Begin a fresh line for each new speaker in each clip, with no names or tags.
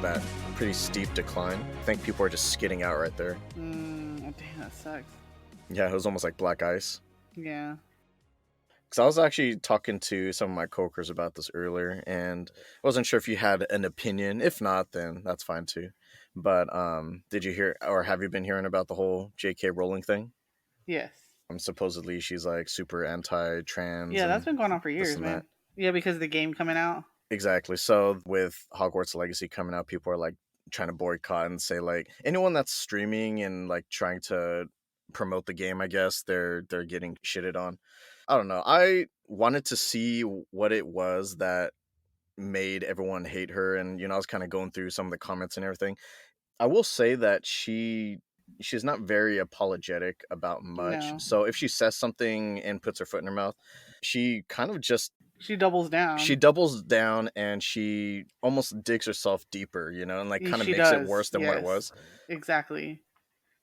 that pretty steep decline. I think people are just skidding out right there.
Damn, that sucks.
Yeah, it was almost like black ice.
Yeah.
Because I was actually talking to some of my coworkers about this earlier, and I wasn't sure if you had an opinion. If not, then that's fine too. But did you hear, or have you been hearing about the whole J.K. Rowling thing?
Yes.
Supposedly she's like super anti-trans.
Yeah, that's
and
been going on for
this
years,
and
man.
that.
Yeah, because of the game coming out.
Exactly. So with Hogwarts Legacy coming out, people are like trying to boycott and say like anyone that's streaming and like trying to promote the game, I guess they're getting shitted on. I don't know. I wanted to see what it was that made everyone hate her, and I was kind of going through some of the comments and everything. I will say that she's not very apologetic about much.
No.
So if she says something and puts her foot in her mouth, she kind of just
She doubles down.
she doubles down and she almost digs herself deeper, and like kind of
She
makes it
does,
worse than what it
yes.
was.
Exactly.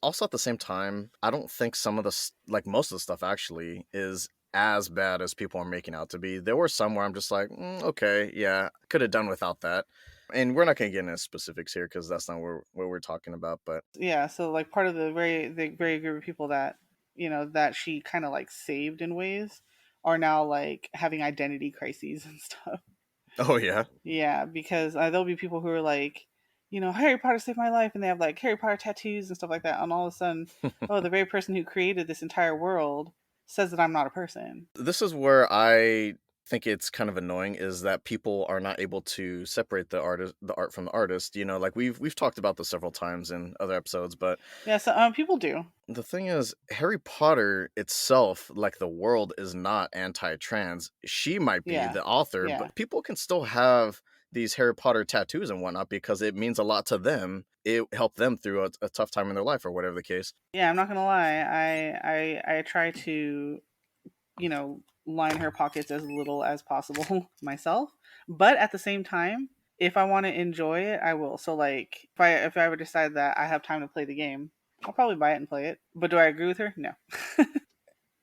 Also, at the same time, I don't think some of the like most of the stuff actually is as bad as people are making out to be. There were some where I'm just like, okay, yeah, could have done without that. And we're not going to get into specifics here because that's not what we're talking about. But
yeah, so like part of the very group of people that that she kind of like saved in ways are now like having identity crises and stuff.
Oh yeah,
yeah, because there'll be people who are like, Harry Potter saved my life, and they have like Harry Potter tattoos and stuff like that, and all of a sudden, oh, the very person who created this entire world says that I'm not a person.
This is where I think it's kind of annoying, is that people are not able to separate the art from the artist. Like we've talked about this several times in other episodes, but
yeah, so people do.
The thing is, Harry Potter itself, like the world, is not anti-trans. She might be the author, but people can still have these Harry Potter tattoos and whatnot because it means a lot to them. It helped them through a tough time in their life or whatever the case.
Yeah, I'm not gonna lie. I try to, line her pockets as little as possible myself, but at the same time, if I want to enjoy it, I will. So like, if I ever decide that I have time to play the game, I'll probably buy it and play it. But do I agree with her? No.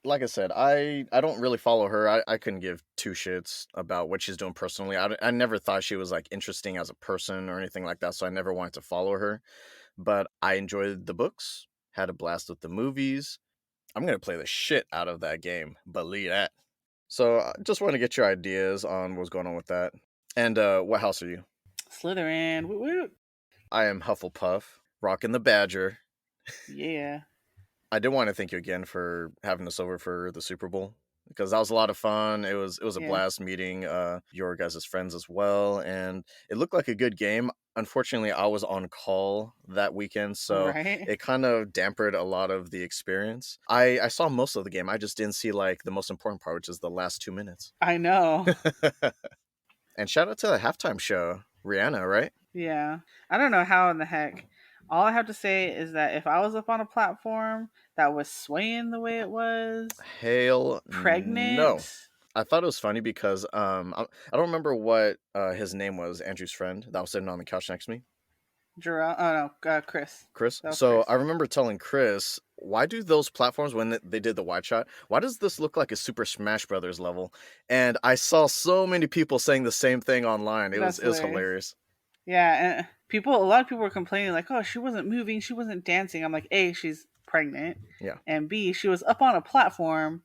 Like I said, I don't really follow her. I couldn't give two shits about what she's doing personally. I never thought she was like interesting as a person or anything like that, so I never wanted to follow her. But I enjoyed the books, had a blast with the movies. I'm going to play the shit out of that game. Believe that. So I just want to get your ideas on what's going on with that. And what house are you?
Slytherin. Woo woo.
I am Hufflepuff, rocking the Badger.
Yeah.
I did want to thank you again for having us over for the Super Bowl, because that was a lot of fun. It was a blast meeting your guys' friends as well, and it looked like a good game. Unfortunately, I was on call that weekend, so it kind of dampened a lot of the experience. I saw most of the game. I just didn't see like the most important part, which is the last 2 minutes.
I know.
And shout out to the halftime show, Rihanna, right?
Yeah. I don't know how in the heck. All I have to say is that if I was up on a platform that was swaying the way it was,
hell
pregnant.
No. I thought it was funny because I don't remember what his name was, Andrew's friend that was sitting on the couch next to me.
Jerome? Oh no, Chris.
So Chris. I remember telling Chris, why do those platforms, when they did the wide shot, why does this look like a Super Smash Brothers level? And I saw so many people saying the same thing online. It was hilarious.
Yeah, and a lot of people were complaining like, oh, she wasn't moving, she wasn't dancing. I'm like, A, she's pregnant.
Yeah.
And B, she was up on a platform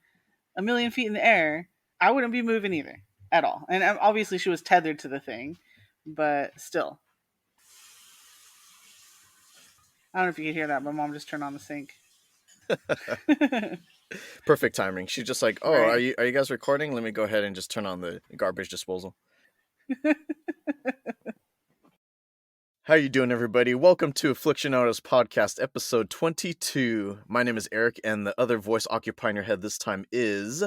1,000,000 feet in the air. I wouldn't be moving either at all. And obviously she was tethered to the thing, but still. I don't know if you could hear that. My mom just turned on the sink.
Perfect timing. She's just like, oh, right. Are you guys recording? Let me go ahead and just turn on the garbage disposal. How you doing, everybody? Welcome to Aflixionados podcast, episode 22. My name is Eric, and the other voice occupying your head this time is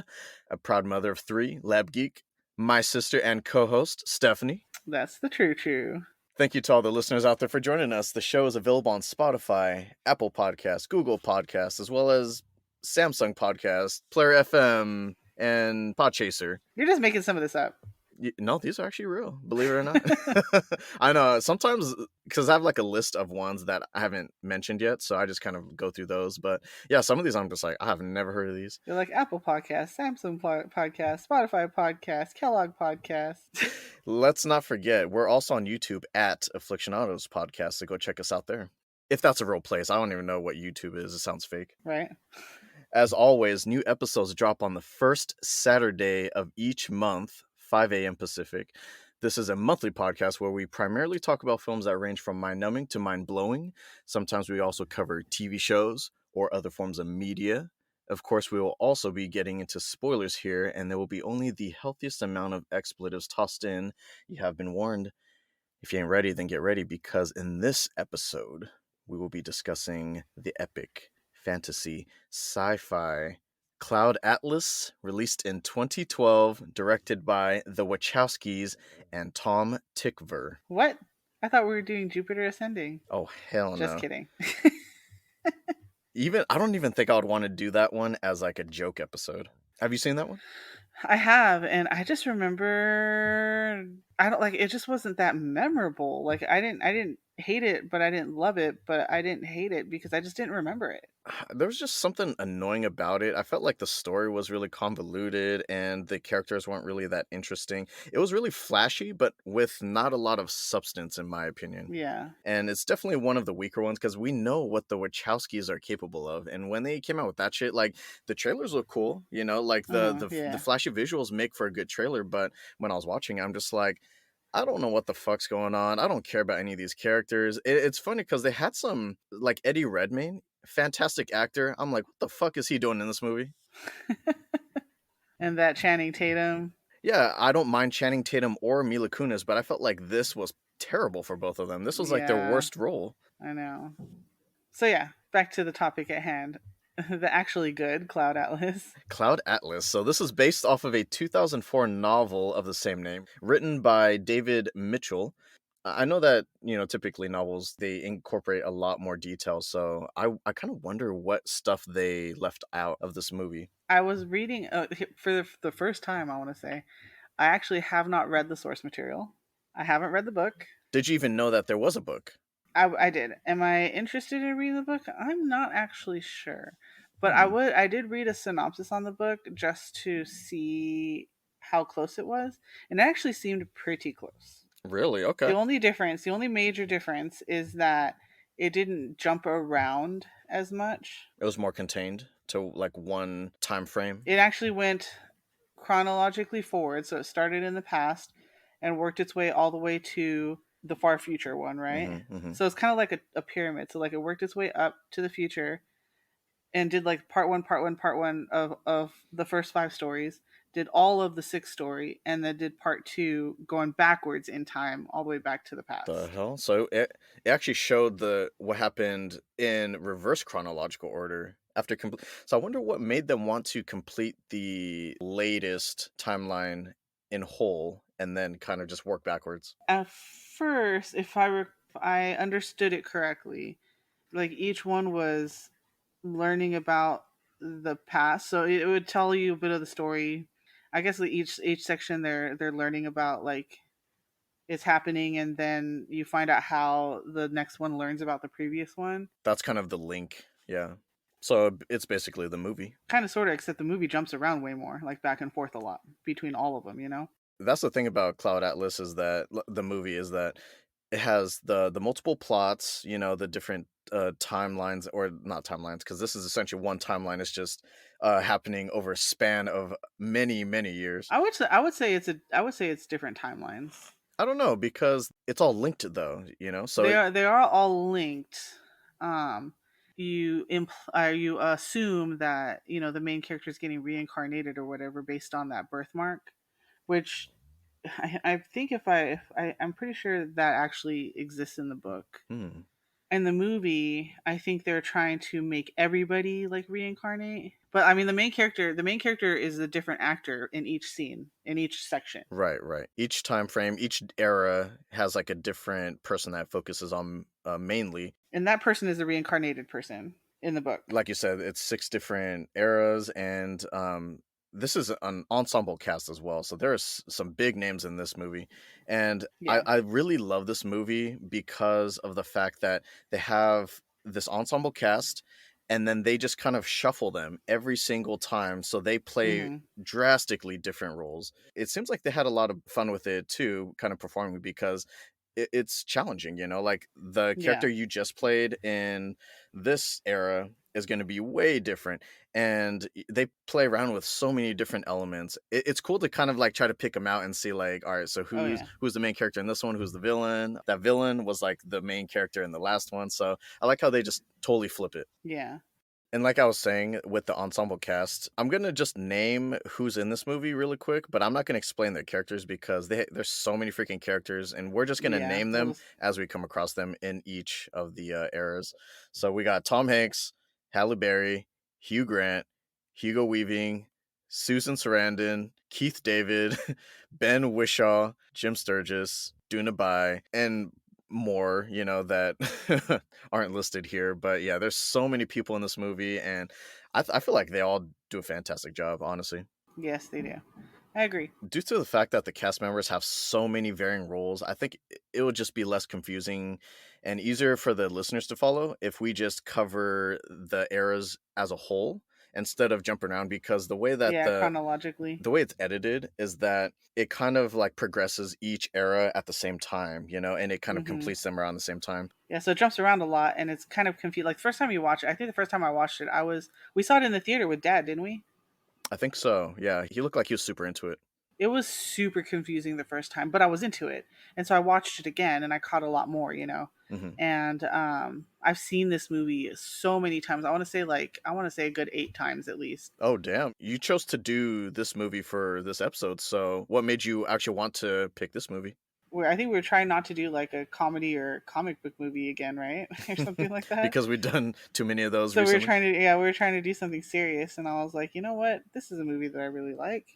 a proud mother of 3, lab geek, my sister and co-host, Stephanie.
That's the true.
Thank you to all the listeners out there for joining us. The show is available on Spotify, Apple Podcasts, Google Podcasts, as well as Samsung Podcast, Player FM, and Podchaser.
You're just making some of this up.
No, these are actually real, believe it or not. I know sometimes because I have like a list of ones that I haven't mentioned yet, so I just kind of go through those. But yeah, some of these I'm just like, I have never heard of these.
They're like Apple Podcast, Samsung Podcast, Spotify Podcast, Kellogg Podcast.
Let's not forget, we're also on YouTube at Afflixionados Podcast, so go check us out there. If that's a real place, I don't even know what YouTube is. It sounds fake.
Right.
As always, new episodes drop on the first Saturday of each month, 5 a.m. Pacific. This is a monthly podcast where we primarily talk about films that range from mind-numbing to mind-blowing. Sometimes we also cover TV shows or other forms of media. Of course, we will also be getting into spoilers here, and there will be only the healthiest amount of expletives tossed in. You have been warned. If you ain't ready, then get ready, because in this episode, we will be discussing the epic fantasy sci-fi Cloud Atlas, released in 2012, directed by the Wachowskis and Tom Tykwer.
What? I thought we were doing Jupiter Ascending.
Oh, hell
Just
no.
kidding.
I don't even think I would want to do that one as like a joke episode. Have you seen that one?
I have, and I just remember I don't like it. Just wasn't that memorable. Like I didn't hate it, but I didn't love it. But I didn't hate it because I just didn't remember it.
There was just something annoying about it. I felt like the story was really convoluted and the characters weren't really that interesting. It was really flashy, but with not a lot of substance, in my opinion.
Yeah.
And it's definitely one of the weaker ones because we know what the Wachowskis are capable of. And when they came out with that shit, like the trailers look cool, you know, like the
Yeah.
flashy visuals make for a good trailer. But when I was watching, I'm just like, I don't know what the fuck's going on. I don't care about any of these characters. It's funny because they had some, like Eddie Redmayne, fantastic actor. I'm like, what the fuck is he doing in this movie?
And that Channing Tatum.
Yeah, I don't mind Channing Tatum or Mila Kunis, but I felt like this was terrible for both of them. This was like their
Yeah,
worst role.
I know. So yeah, back to the topic at hand. The actually good Cloud Atlas.
Cloud Atlas. So this is based off of a 2004 novel of the same name, written by David Mitchell. I know that, you know, typically novels, they incorporate a lot more detail, so I kind of wonder what stuff they left out of this movie.
I was reading for the first time. I want to say I actually have not read the source material. I haven't read the book.
Did you even know that there was a book?
I did. Am I interested in reading the book? I'm not actually sure, but
Hmm.
I did read a synopsis on the book just to see how close it was, and it actually seemed pretty close.
Really? Okay.
The only major difference is that it didn't jump around as much.
It was more contained to like one time frame.
It actually went chronologically forward, so it started in the past and worked its way all the way to the far future one, right?
Mm-hmm, mm-hmm.
So it's kind of like a pyramid. So like it worked its way up to the future and did like part one of the first five stories, did all of the sixth story, and then did part two going backwards in time all the way back to the
The
past.
hell? So it actually showed the what happened in reverse chronological order after complete. So I wonder what made them want to complete the latest timeline in whole and then kind of just work backwards.
At first, if I understood it correctly, like each one was learning about the past, so it would tell you a bit of the story. I guess like each section they're learning about like it's happening, and then you find out how the next one learns about the previous one.
That's kind of the link. Yeah. So it's basically the movie.
Kind of sort of, except the movie jumps around way more, like back and forth a lot between all of them.
That's the thing about Cloud Atlas is that the movie is that it has the multiple plots, you know, the different timelines or not timelines because this is essentially one timeline. It's just happening over a span of many years.
I would say it's different timelines.
I don't know because it's all linked though, you know. So
They are all linked. Um, you assume that the main character is getting reincarnated or whatever based on that birthmark, which I think I'm pretty sure that actually exists in the book.
hmm,
In the movie, I think they're trying to make everybody like reincarnate. But I mean, the main character is a different actor in each scene, in each section.
right. Each time frame, each era has like a different person that focuses on mainly.
And that person is a reincarnated person in the book.
Like you said, it's 6 different eras and this is an ensemble cast as well. So there's some big names in this movie. And
Yeah.
I really love this movie because of the fact that they have this ensemble cast and then they just kind of shuffle them every single time. So they play
Mhm.
drastically different roles. It seems like they had a lot of fun with it too, kind of performing because it's challenging, you know, like the
Yeah.
character you just played in this era is going to be way different, and they play around with so many different elements. It's cool to kind of like try to pick them out and see like, all right, so
Oh
who's
yeah.
who's the main character in this one, who's the villain. That villain was like the main character in the last one, so I like how they just totally flip it.
Yeah.
And like I was saying with the ensemble cast, I'm gonna just name who's in this movie really quick, but I'm not gonna explain their characters because there's so many freaking characters, and we're just gonna
Yeah.
name
We'll
them
just
as we come across them in each of the eras. So we got Tom Hanks, Halle Berry, Hugh Grant, Hugo Weaving, Susan Sarandon, Keith David, Ben Whishaw, Jim Sturgis, Duna Bai, and more, you know, that aren't listed here. But yeah, there's so many people in this movie, and I feel like they all do a fantastic job, honestly.
yes, they do. I agree.
Due to the fact that the cast members have so many varying roles, I think it would just be less confusing and easier for the listeners to follow if we just cover the eras as a whole instead of jump around, because
Yeah, chronologically.
the way it's edited is that it kind of like progresses each era at the same time, you know, and it kind of
Mhm.
completes them around the same time.
Yeah, so it jumps around a lot and it's kind of confused. Like the first time you watch it, I think the first time I watched it, we saw it in the theater with dad, didn't we?
I think so. Yeah, he looked like he was super into it.
It was super confusing the first time, but I was into it. And so I watched it again and I caught a lot more, you know.
Hmm.
And I've seen this movie so many times. I want to say a good 8 times at least.
Oh, damn. You chose to do this movie for this episode. So, what made you actually want to pick this movie?
Where I think we were trying not to do like a comedy or comic book movie again, right? Or something like that.
Because we've done too many of those
So we were
recently.
trying to yeah, we were trying to do something serious and I was like, "You know what? This is a movie that I really like."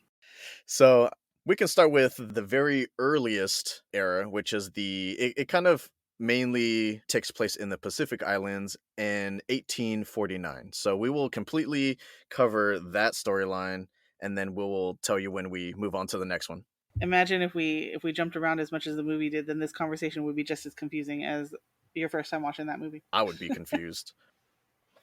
So, we can start with the very earliest era, which is it kind of mainly takes place in the Pacific Islands in 1849. So, we will completely cover that storyline, and then we will tell you when we move on to the next one.
Imagine if we jumped around as much as the movie did, then this conversation would be just as confusing as your first time watching that movie.
I would be confused.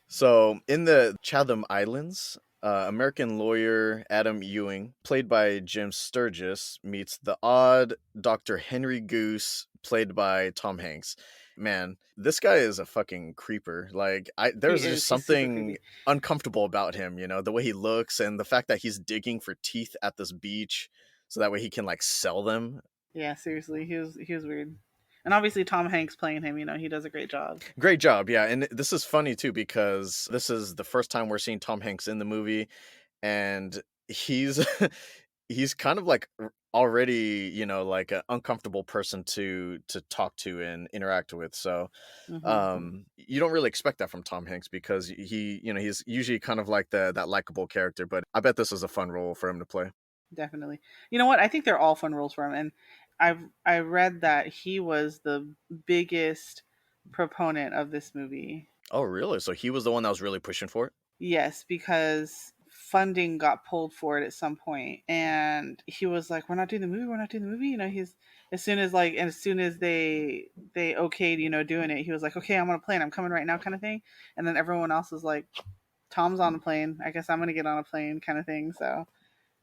So, in the Chatham Islands, American lawyer Adam Ewing, played by Jim Sturgis, meets the odd Dr. Henry Goose, played by Tom Hanks. Man, this guy is a fucking creeper. Like,
He
there's just
is. He's super
something
creepy.
uncomfortable about him, you know, the way he looks and the fact that he's digging for teeth at this beach so that way he can like sell them.
Yeah, seriously, he was weird. And obviously Tom Hanks playing him, he does a great job.
Great job, yeah. And this is funny too because this is the first time we're seeing Tom Hanks in the movie, and he's he's kind of like already, you know, like an uncomfortable person to talk to and interact with. So
Hmm.
you don't really expect that from Tom Hanks because he, you know, he's usually kind of like that likable character, but I bet this is a fun role for him to play.
Definitely. You know what? I think they're all fun roles for him, and I read that he was the biggest proponent of this movie.
Oh really? So he was the one that was really pushing for it?
Yes, because funding got pulled for it at some point, and he was like, "We're not doing the movie. We're not doing the movie." He's as soon as they okayed, doing it, he was like, "Okay, I'm on a plane. I'm coming right now," kind of thing. And then everyone else was like, "Tom's on a plane. I guess I'm gonna get on a plane," kind of thing. So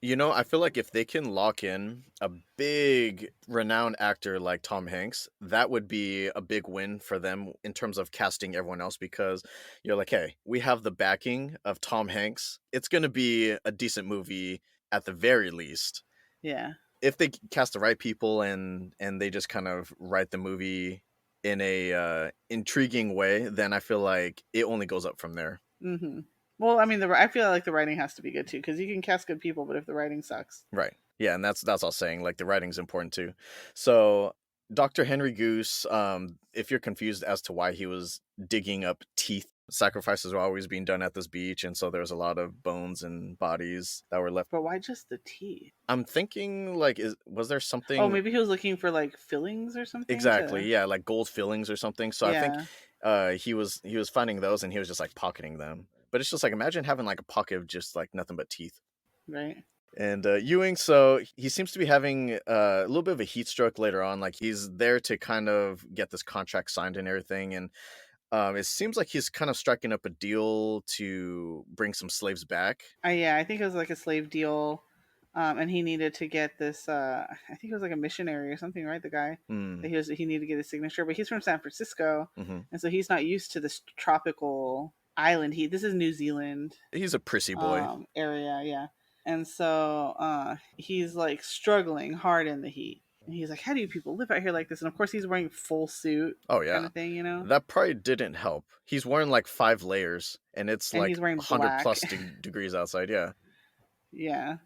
You know, I feel like if they can lock in a big renowned actor like Tom Hanks, that would be a big win for them in terms of casting everyone else because you're like, hey, we have the backing of Tom Hanks. It's going to be a decent movie at the very least.
yeah.
If they cast the right people and they just kind of write the movie in a intriguing way, then I feel like it only goes up from there.
Hmm. Well, I mean, I feel like the writing has to be good too, because you can cast good people, but if the writing sucks,
Right. Yeah, and that's all saying. Like the writing's important too. So Dr. Henry Goose, if you're confused as to why he was digging up teeth, sacrifices were always being done at this beach, and so there's a lot of bones and bodies that were left.
but why just the teeth?
I'm thinking like is was there
Oh,
something
maybe he was looking for like fillings or something
exactly,
to.
yeah, like gold fillings or something. So I think
Yeah.
he was finding those and he was just like pocketing them. But it's just like imagine having like a pocket of just like nothing but teeth.
Right.
And Ewing, so he seems to be having a little bit of a heat stroke later on. Like he's there to kind of get this contract signed and everything, and it seems like he's kind of striking up a deal to bring some slaves back.
Yeah, I think it was like a slave deal, and he needed to get this. I think it was like a missionary or something, right? The guy that
Mm,
he needed to get his signature, but he's from San Francisco,
hmm.
and so he's not used to this tropical island. This is New Zealand
He's a prissy boy.
area, yeah, and so he's like struggling hard in the heat. And he's like, "How do you people live out here like this?" And of course, he's wearing full suit,
Oh
kind
yeah,
of thing, you know.
that probably didn't help. He's wearing like 5 layers, and it's
And
like
he's wearing
100
black.
plus degrees outside. Yeah,
Yeah,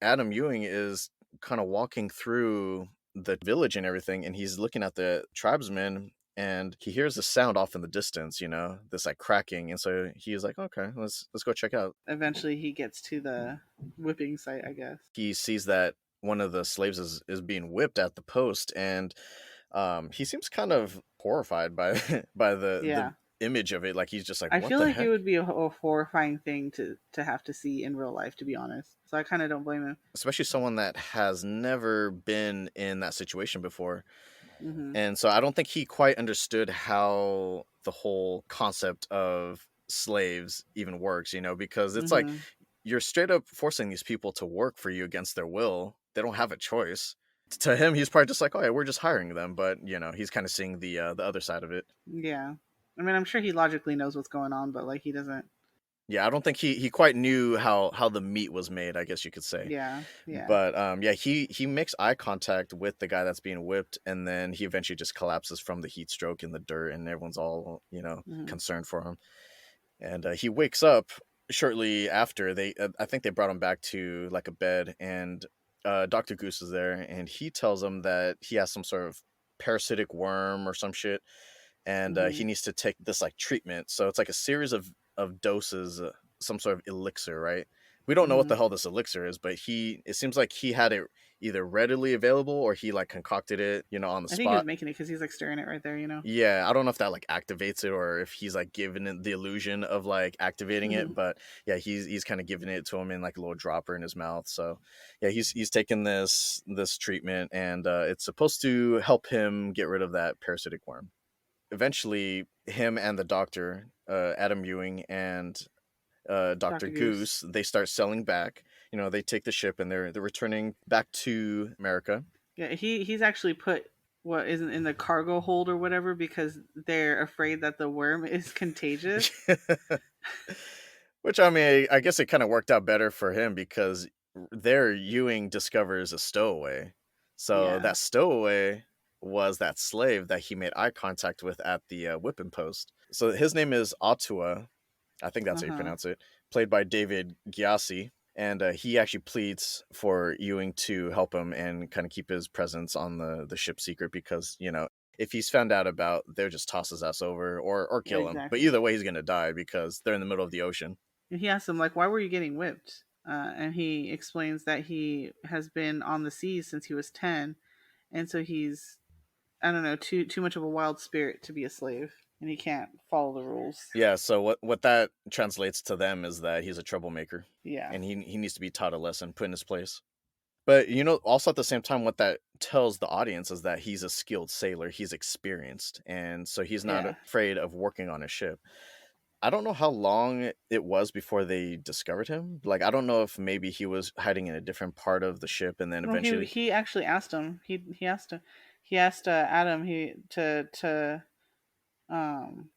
Adam Ewing is kind of walking through the village and everything, and he's looking at the tribesmen, and he hears a sound off in the distance, this like cracking, and so he's like, okay, let's go check out.
eventually he gets to the whipping site, I guess.
He sees that one of the slaves is being whipped at the post, and he seems kind of horrified by by the
Yeah.
image of it. Like he's just like,
I
what
feel
the
like it
heck?
would be a horrifying thing to have to see in real life, to be honest. So I kind of don't blame him.
Especially someone that has never been in that situation before.
Hmm.
And so I don't think he quite understood how the whole concept of slaves even works, because it's like
Hmm.
you're straight up forcing these people to work for you against their will. They don't have a choice. To him, he's probably just like, oh yeah, we're just hiring them, but he's kind of seeing the other side of it.
Yeah. I mean, I'm sure he logically knows what's going on, but like he doesn't.
Yeah, I don't think he quite knew how the meat was made, I guess you could say.
Yeah. Yeah.
But yeah, he makes eye contact with the guy that's being whipped, and then he eventually just collapses from the heat stroke in the dirt, and everyone's all
Hmm.
concerned for him. And he wakes up shortly after. I think they brought him back to like a bed, and Dr. Goose is there, and he tells him that he has some sort of parasitic worm or some shit, and
Hmm.
he needs to take this like treatment. So it's like a series of doses, some sort of elixir, right? We don't know what
Hmm.
the hell this elixir is, but it seems like he had it either readily available or he like concocted it, on the
I think he was
spot.
making it because he's like staring it right there, you know.
Yeah, I don't know if that like activates it or if he's like giving it the illusion of like activating
Hmm.
it, but yeah, he's kind of giving it to him in like a little dropper in his mouth. So yeah, he's taking this treatment, and it's supposed to help him get rid of that parasitic worm. Eventually, him and the doctor, Adam Ewing and Dr.
Dr. Goose.
Goose, they start selling back. They take the ship and they're returning back to America.
Yeah, he's actually put what isn't in the cargo hold or whatever because they're afraid that the worm is contagious.
Which I mean, I guess it kind of worked out better for him because there Ewing discovers a stowaway. So
Yeah.
that stowaway was that slave that he made eye contact with at the whipping post. So his name is Atua. I think that's
Uh
how you
huh.
pronounce it. Played by David Gyasi. And he actually pleads for Ewing to help him and kind of keep his presence on the ship secret because, if he's found out about, they'll just toss his ass over or
Yeah,
kill him. But
exactly.
either way, he's going to die because they're in the middle of the ocean.
And he asks him like, "Why were you getting whipped?" And he explains that he has been on the seas since he was 10, and so he's, I don't know, too much of a wild spirit to be a slave, and he can't follow the rules.
Yeah, so what that translates to them is that he's a troublemaker
Yeah.
and he needs to be taught a lesson, put in his place. But also at the same time, what that tells the audience is that he's a skilled sailor. He's experienced, and so he's not
Yeah.
afraid of working on a ship. I don't know how long it was before they discovered him. Like, I don't know if maybe he was hiding in a different part of the ship, and then
No, he
eventually,
he actually asked him. He asked Adam to um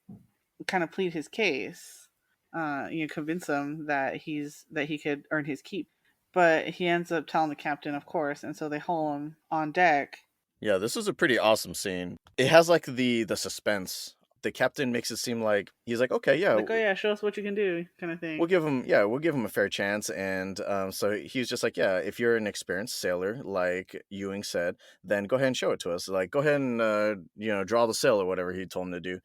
kind of plead his case, convince him that he could earn his keep. But he ends up telling the captain, of course, and so they haul him on deck.
yeah, this is a pretty awesome scene. It has like the suspense. The captain makes it seem like he's like, okay, yeah,
Like, oh yeah, show us what you can do, kind of thing.
we'll give him a fair chance. And so he's just like, yeah, if you're an experienced sailor like Ewing said, then go ahead and show it to us. Like, go ahead and draw the sail or whatever he told him to do.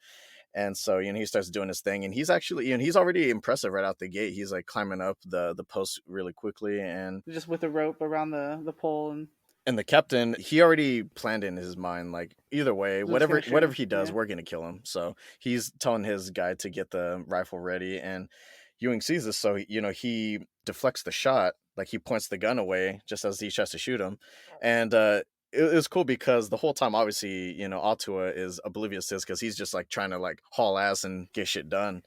And so he starts doing his thing, and he's actually he's already impressive right out the gate. He's like climbing up the post really quickly, and
Just with a rope around the pole, and
the captain, he already planned in his mind, like, either way,
was just
whatever
gonna shoot him.
he does,
Yeah.
we're gonna kill him. So he's telling his guy to get the rifle ready, and Ewing sees this, so he deflects the shot, Like he points the gun away just as he tries to shoot him, and it was cool because the whole time, obviously, Atua is oblivious to this because he's just like trying to like haul ass and get shit done.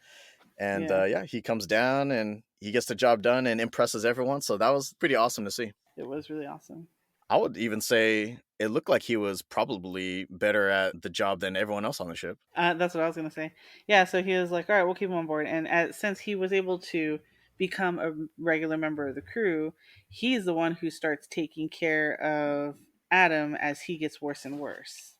And
Yeah,
yeah, he comes down and he gets the job done and impresses everyone. So that was pretty awesome to see.
it was really awesome.
I would even say it looked like he was probably better at the job than everyone else on the ship.
That's what I was gonna say. Yeah, so he was like, "All right, we'll keep him on board." And since he was able to become a regular member of the crew, he's the one who starts taking care of Adam as he gets worse and worse.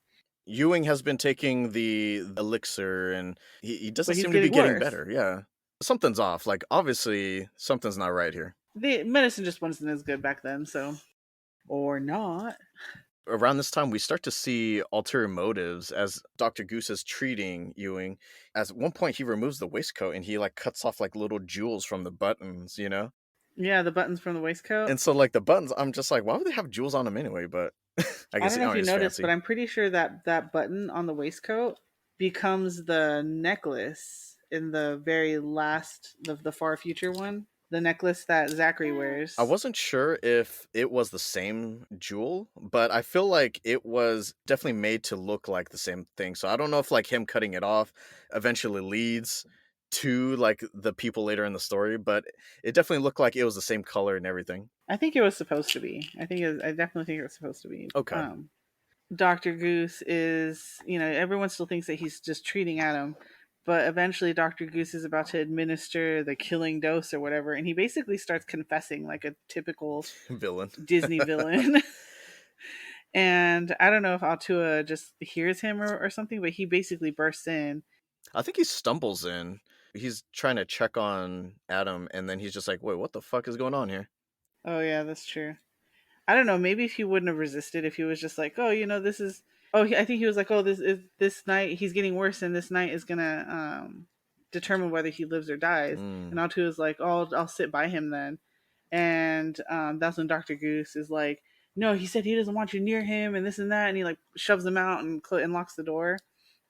Ewing has been taking the elixir and he doesn't
But he's
seem to be
getting
getting
worse.
better. Yeah. Something's off. Like, obviously, something's not right here.
The medicine just wasn't as good back then, so or not.
Around this time, we start to see ulterior motives as Dr. Goose is treating Ewing. At one point, he removes the waistcoat and he like cuts off like little jewels from the buttons.
Yeah, the buttons from the waistcoat.
And so, like, the buttons, I'm just like, why would they have jewels on them anyway? But I
I
guess,
don't know if you
it's
noticed, but
fancy.
I'm pretty sure that that button on the waistcoat becomes the necklace in the very last, the far future one. The necklace that Zachary
I
wears.
wasn't sure if it was the same jewel, but I feel like it was definitely made to look like the same thing. So I don't know if like him cutting it off eventually leads to like the people later in the story, but it definitely looked like it was the same color and everything.
I think it was supposed to be. I definitely think it was supposed to be.
Okay.
Dr. Goose is, everyone still thinks that he's just treating Adam, but eventually Dr. Goose is about to administer the killing dose or whatever, and he basically starts confessing like a typical
Villain.
Disney villain. And I don't know if Altua just hears him or something, but he basically bursts in.
I think he stumbles in. He's trying to check on Adam and then he's just like, "Wait, what the fuck is going on here?"
Oh, yeah, that's true. I don't know. Maybe if he wouldn't have resisted, if he was just like, oh, this is. Oh, I think he was like, oh, this is this night. He's getting worse, and this night is gonna determine whether he lives or dies. And
Mm.
Altu is like, oh, I'll sit by him then. And that's when Doctor Goose is like, no, he said he doesn't want you near him, and this and that, and he like shoves him out and locks the door.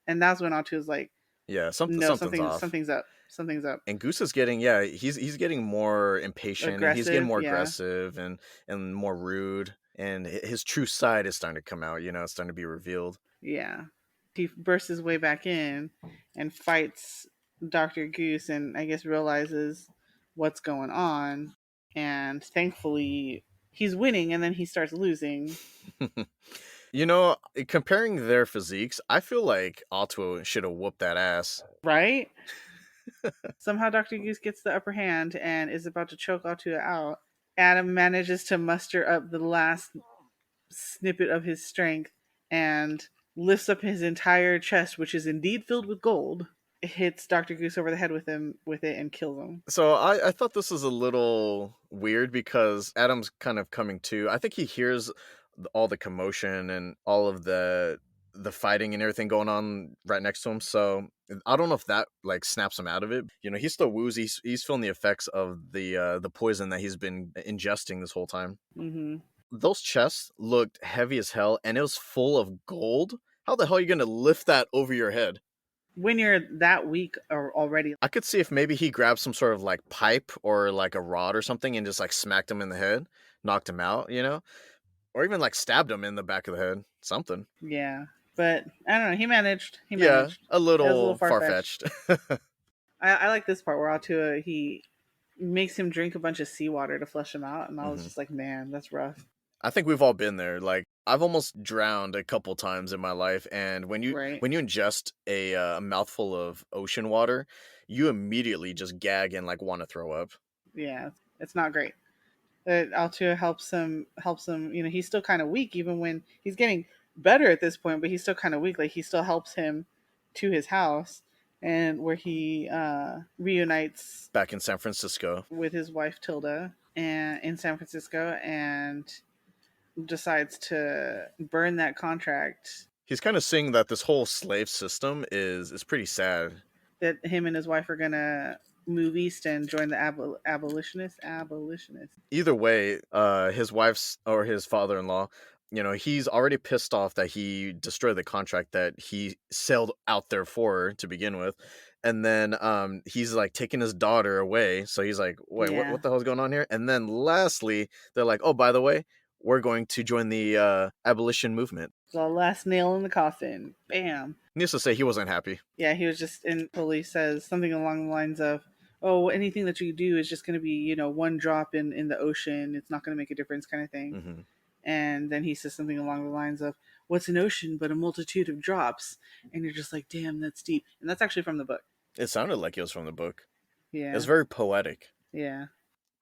And that's when Altu is like,
Yeah,
no,
something's off.
something's up,
And Goose is getting, yeah, he's getting more impatient and he's getting
aggressive,
more
yeah,
aggressive and more rude and his true side is starting to come out, it's starting to be revealed.
yeah. He bursts his way back in and fights Dr. Goose and I guess realizes what's going on. And thankfully, he's winning and then he starts losing.
Comparing their physiques, I feel like Otto should have whooped that ass.
Right? Somehow Dr. Goose gets the upper hand and is about to choke Altua out. Adam manages to muster up the last snippet of his strength and lifts up his entire chest, which is indeed filled with gold. Hits Dr. Goose over the head with it and kills him.
So I thought this was a little weird because Adam's kind of coming to. I think he hears all the commotion and all of the fighting and everything going on right next to him. So I don't know if that like snaps him out of it. He's still woozy. He's feeling the effects of the poison that he's been ingesting this whole time.
Mm-hmm.
Those chests looked heavy as hell, and it was full of gold. How the hell are you gonna lift that over your head?
When you're that weak or already.
I could see if maybe he grabbed some sort of like pipe or like a rod or something and just like smacked him in the head, knocked him out, or even like stabbed him in the back of the head. Something.
Yeah. But I don't know. He managed. He
Yeah,
managed.
a
It was a little
little
far
far
fetched.
fetched.
I like this part where Altua he makes him drink a bunch of seawater to flush him out, and I was
hmm
just like, man, that's rough.
I think we've all been there. Like I've almost drowned a couple times in my life, and when you
Right?
when you ingest a mouthful of ocean water, you immediately just gag and like want to throw up.
Yeah, it's not great. But Altua helps him. Helps him. He's still kind of weak, even when he's getting better at this point. But he's still kind of weak. Like he still helps him to his house, and where he reunites
Back in San Francisco.
with his wife Tilda and in San Francisco, and decides to burn that contract
He's kind of seeing that this whole slave system is pretty sad.
that him and his wife are gonna move east and join the abolitionists.
Either way, his wife's or his father-in-law, he's already pissed off that he destroyed the contract that he sailed out there for to begin with. And then he's like taking his daughter away. So he's like, wait,
Yeah.
what the hell's going on here? And then lastly, they're like, oh, by the way, we're going to join the abolition movement.
The last nail in the coffin. Bam.
Needless to say, he wasn't happy.
Yeah, he was just, and police says something along the lines of, "Oh, anything that you do is just going to be, one drop in the ocean. It's not going to make a difference," kind of thing.
Hmm.
And then he says something along the lines of, "What's an ocean but a multitude of drops?" And you're just like, "Damn, that's deep." And that's actually from the book.
It sounded like it was from the book. It was
Yeah,
very poetic.
yeah.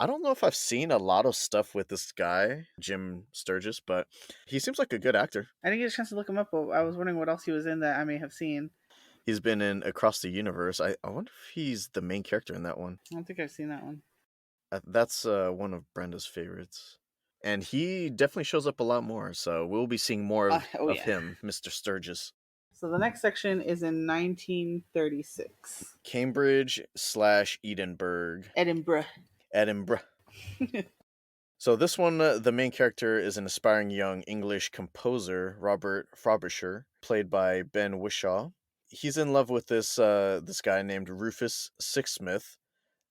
I don't know if I've seen a lot of stuff with this guy, Jim Sturgis, but he seems like a good actor.
I didn't get a chance to look him up, but I was wondering what else he was in that I may have seen.
He's been in Across the Universe. I wonder if he's the main character in that one.
I don't think I've seen that one.
That's one of Brenda's favorites. And he definitely shows up a lot more, so we'll be seeing more
Oh
of
yeah.
him, Mr. Sturgis.
So the next section is in 1936.
Cambridge / Edinburgh.
Edinburgh.
Edinburgh. So this one, the main character is an aspiring young English composer, Robert Frobisher, played by Ben Whishaw. He's in love with this guy named Rufus Sixsmith,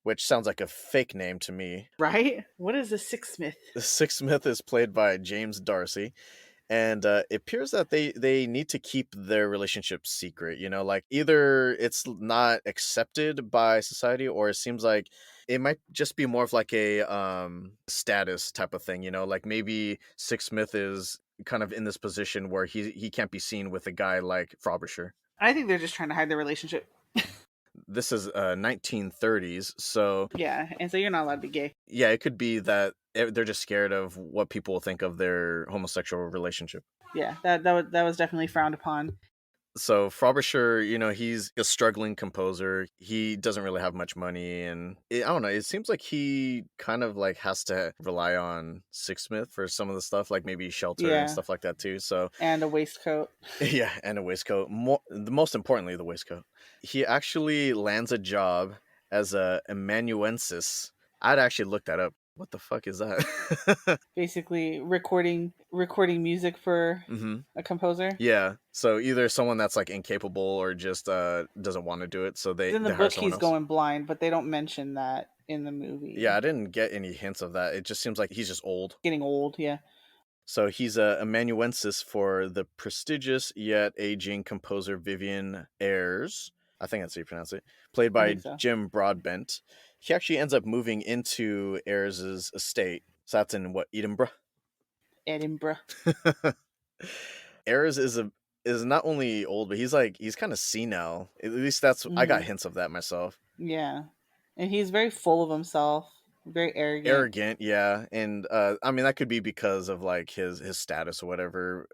which sounds like a fake name to me.
Right? What is a sixsmith?
Sixsmith is played by James Darcy, and it appears that they need to keep their relationship secret. Like either it's not accepted by society, or it seems like it might just be more of like a status type of thing. Like maybe Sixsmith is kind of in this position where he can't be seen with a guy like Frobisher.
I think they're just trying to hide their relationship.
This is 1930s, so
Yeah, and so you're not allowed to be gay.
yeah, it could be that they're just scared of what people will think of their homosexual relationship.
Yeah, that was definitely frowned upon.
So Frobisher, he's a struggling composer. He doesn't really have much money, and I don't know. It seems like he kind of like has to rely on Sixsmith for some of the stuff, like maybe shelter and
Yeah,
stuff like that too. So
and a waistcoat.
yeah, and a waistcoat. Most importantly, the waistcoat. He actually lands a job as a amanuensis. I'd actually look that up. What the fuck is that?
Basically, recording music for
Hmm.
a composer.
Yeah. So either someone that's like incapable or just doesn't want to do it, so
'Cause
they
in the
they hire
book,
someone
he's
else.
going blind, but they don't mention that in the
Yeah,
movie.
I didn't get any hints of that. It just seems like he's just old.
Getting old, yeah.
So he's a amanuensis for the prestigious yet aging composer Vivian Ayres. I think that's how you pronounce it. Played
I
by
think so.
Jim Broadbent. He actually ends up moving into Ayres's estate. So that's in what, Edinburgh?
Edinburgh.
Ayres is not only old, but he's kind of senile. At least that's I got
Hmm.
hints of that myself.
Yeah, and he's very full of himself, very arrogant.
Arrogant, yeah, and I mean that could be because of like his status or whatever,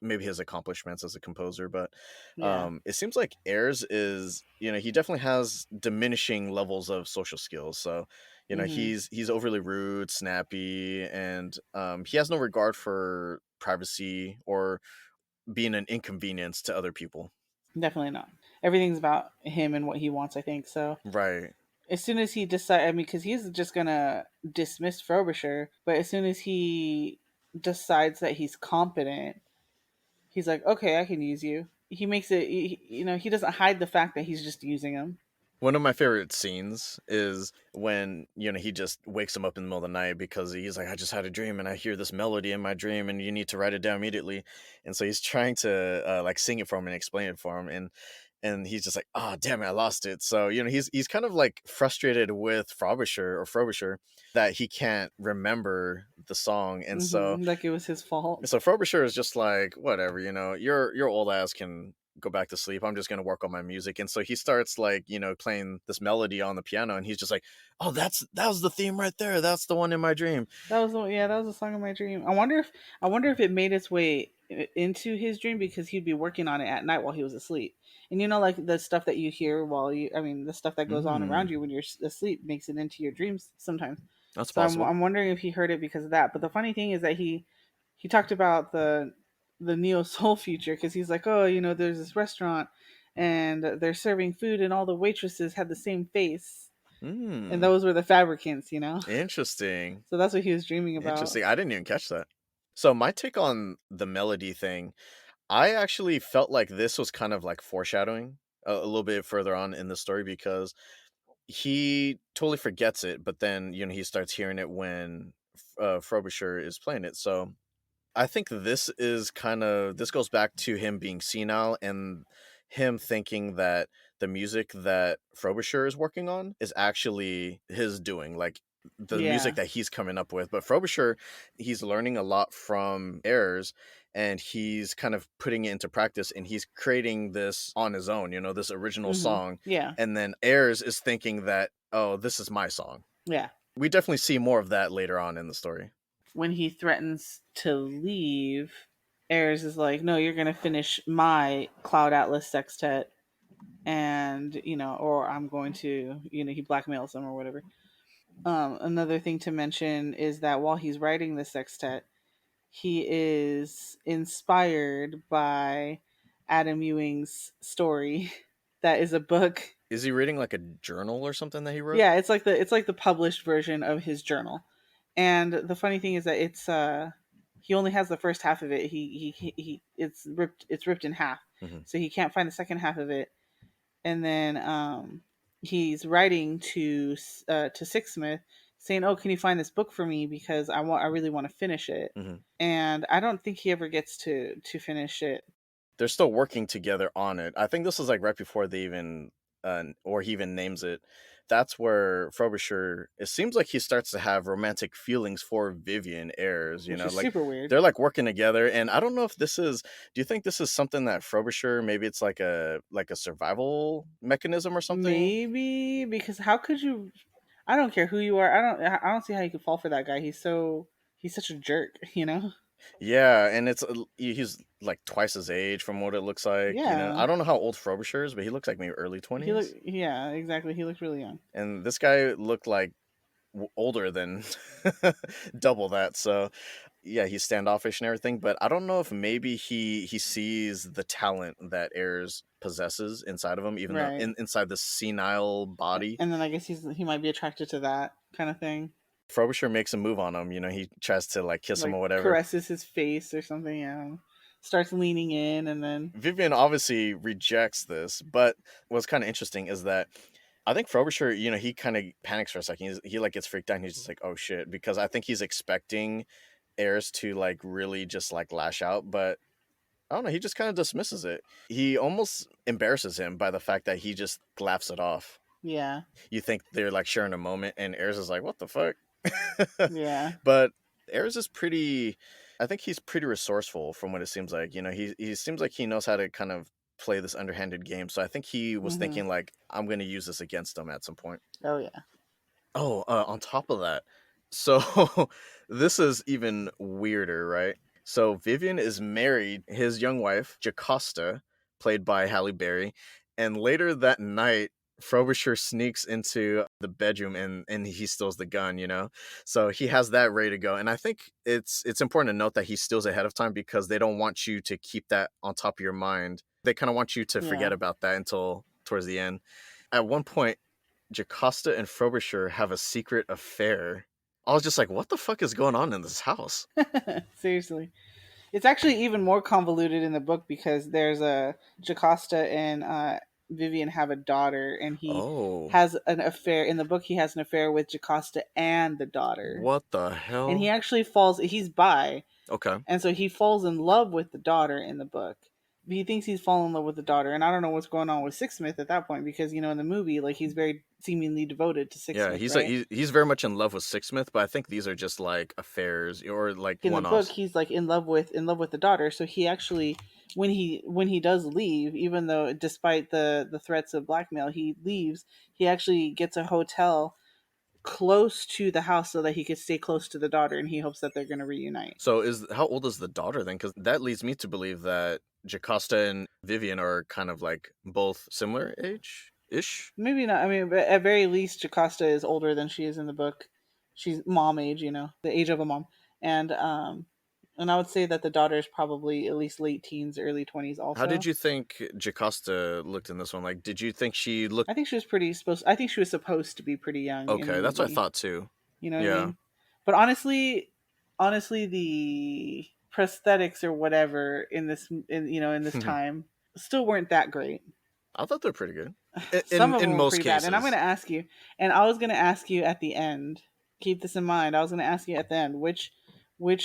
maybe his accomplishments as a composer, but
Yeah.
it seems like Ayres is, he definitely has diminishing levels of social skills. So
Hmm.
he's overly rude, snappy, and he has no regard for privacy or being an inconvenience to other people.
Definitely not. Everything's about him and what he wants, I think. So
Right.
as soon as he decide, I mean, because he's just gonna dismiss Frobisher, but as soon as he decides that he's competent, he's like, okay, I can use you. He makes it, he doesn't hide the fact that he's just using him.
One of my favorite scenes is when, he just wakes him up in the middle of the night because he's like, I just had a dream and I hear this melody in my dream and you need to write it down immediately. And so he's trying to like sing it for him and explain it for him. And he's just like, oh, damn it, I lost it. So, he's kind of like frustrated with Frobisher that he can't remember the song. And so,
Like it was his fault.
so Frobisher is just like, whatever, your old ass can go back to sleep. I'm just gonna work on my music. And so he starts like, playing this melody on the piano, and he's just like, oh, that was the theme right there. That's the one in my dream.
That was a song of my dream. I wonder if it made its way into his dream because he'd be working on it at night while he was asleep. And like the stuff that you hear I mean, the stuff that goes on around
Mm,
you when you're asleep makes it into your dreams sometimes.
that's
So I'm
possible.
I'm wondering if he heard it because of that. But the funny thing is that he talked about the neo soul future because he's like, oh, there's this restaurant and they're serving food and all the waitresses had the same face and
Mm,
those were the fabricants.
interesting.
So that's what he was dreaming about.
Interesting. I didn't even catch that. So my take on the melody thing, I actually felt like this was kind of like foreshadowing. a little bit further on in the story because he totally forgets it, but then he starts hearing it when Frobisher is playing it. So I think this goes back to him being senile and him thinking that the music that Frobisher is working on is actually his doing, like the music
Yeah.
that he's coming up with. But Frobisher, he's learning a lot from Ayers and he's kind of putting it into practice and he's creating this on his own, this original
Mhm.
song.
Yeah.
And then Ayers is thinking that, oh, this is my song.
Yeah.
We definitely see more of that later on in the story.
When he threatens to leave, Ayers is like, "No, you're going to finish my Cloud Atlas sextet and, or I'm going to, he blackmails them or whatever." Another thing to mention is that while he's writing the sextet, he is inspired by Adam Ewing's story that is a book.
Is he reading like a journal or something that he wrote?
Yeah, it's like the published version of his journal. And the funny thing is that he only has the first half of it. He it's ripped in half.
Hmm.
So he can't find the second half of it. And then he's writing to Sixsmith saying, "Oh, can you find this book for me because I really want to finish it."
Hmm.
And I don't think he ever gets to finish it.
They're still working together on it. I think this is like right before they even, or he even names it. That's where Frobisher. It seems like he starts to have romantic feelings for Vivian Ayres.
Which is
Like
super weird.
they're like working together, and I don't know if this is. Do you think this is something that Frobisher maybe it's like a survival mechanism or something?
Maybe because how could you? I don't care who you are. I don't see how you could fall for that guy. He's such a jerk.
Yeah, and he's like twice his age from what it looks like.
Yeah.
I don't know how old Frobisher is, but he looks like maybe early
He look.
20s.
Yeah, exactly. He looks really young.
And this guy looked like older than double that. So yeah, he's standoffish and everything. But I don't know if maybe he sees the talent that Ayers possesses inside of him, even though
Right.
inside this senile body.
And then I guess he might be attracted to that kind of thing.
Frobisher makes a move on him. He tries to like kiss him
Like
or whatever.
caresses his face or something. Yeah. Starts leaning in and then
Vivian obviously rejects this, but what's kind of interesting is that I think Frobisher, he kind of panics for a second. He like gets freaked out. And he's just like, "Oh shit," because I think he's expecting Ayers to like really just like lash out, but I don't know. He just kind of dismisses it. He almost embarrasses him by the fact that he just laughs it off.
yeah.
You think they're like sharing a moment, and Ayers is like, "What the fuck?"
Yeah.
But Ayers is pretty. I think he's pretty resourceful from what it seems like. He seems like he knows how to kind of play this underhanded game. So I think he was
Mhm.
thinking like, I'm going to use this against him at some point.
Oh yeah.
Oh, on top of that, so this is even weirder, right? So Vivian is married, his young wife, Jocasta, played by Halle Berry, and later that night, Frobisher sneaks into the bedroom and he steals the gun. So he has that ready to go. And I think it's important to note that he steals ahead of time because they don't want you to keep that on top of your mind. They kind of want you to
Yeah.
forget about that until towards the end. At one point, Jocasta and Frobisher have a secret affair. I was just like, what the fuck is going on in this house?
Seriously. It's actually even more convoluted in the book because there's a Jocasta and Vivian have a daughter, and he
Oh,
has an affair. In the book, he has an affair with Jocasta and the daughter,
what the
and he
hell?
actually falls. He's bi,
Okay.
and so he falls in love with the daughter in the book. He thinks he's fallen in love with the daughter, and I don't know what's going on with Sixsmith at that point because in the movie, like he's very seemingly devoted to
Yeah,
Sixsmith,
he's like
right?
he's very much in love with Sixsmith, but I think these are just like affairs or like
In the book
one-offs.
he's like in love with the daughter, so he actually when he does leave, even though despite the threats of blackmail he leaves, he actually gets a hotel close to the house so that he could stay close to the daughter, and he hopes that they're going to reunite.
So is how old is the daughter then? Because that leads me to believe that Jocasta and Vivian are kind of like both similar age ish.
Maybe not. I mean, but at very least Jocasta is older than she is in the book. She's mom age, the age of a mom. And I would say that the daughter is probably at least late teens, early 20s
How did
also.
you think Jocasta looked in this one? Like, did you think she looked
I think she was pretty supposed. I think she was supposed to be pretty young in the
okay? That's what I
movie.
thought too.
You know what I
Yeah.
mean? But honestly, the prosthetics or whatever in this time still weren't that great.
I thought they're pretty good.
Some of them
In
were
most
pretty bad. And I'm going
cases,
to ask you, and I was going to ask you at the end. Keep this in mind. I was going to ask you at the end which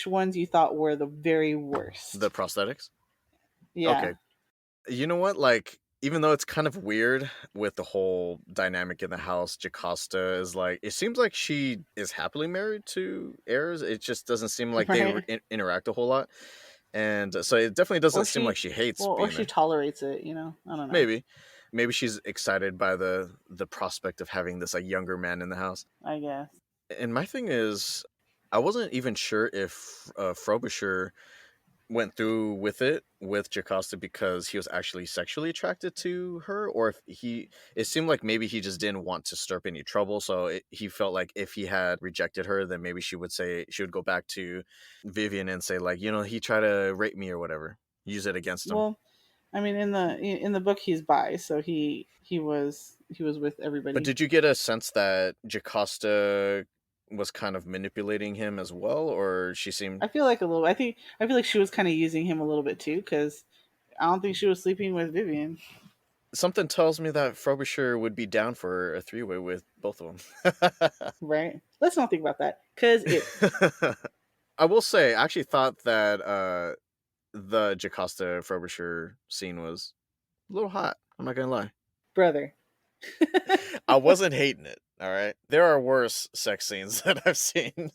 ones you thought were the very
the
worst.
prosthetics.
Yeah,
Okay, you know what? Like, even though it's kind of weird with the whole dynamic in the house, Jocasta is like, it seems like she is happily married to Ayers. It just doesn't seem like they
right.
interact a whole lot, and so it definitely doesn't
Or
seem like
she,
she hates
well, or
being
she
there.
tolerates it. You know, I don't know.
Maybe, maybe she's excited by the prospect of having this like younger man in the house.
I guess.
And my thing is, I wasn't even sure if Frobisher went through with it with Jocasta because he was actually sexually attracted to her, or if he, it seemed like maybe he just didn't want to stir up any trouble. So he felt like if he had rejected her, then maybe she would go back to Vivian and say like, he tried to rape me or whatever, use it against him.
Well, I mean, in the book, he's bi, so he was with
But
everybody.
did you get a sense that Jocasta was kind of manipulating him as well, or she seemed,
I feel like a little. I feel like she was kind of using him a little bit too, because I don't think she was sleeping with Vivian,
something tells me that Frobisher would be down for a three-way with both of
right? Let's not think about that, because it,
them. I will say, I actually thought that the Jocasta Frobisher scene was a little hot. I'm not gonna lie.
brother.
I wasn't hating it. All right, there are worse sex scenes that I've seen.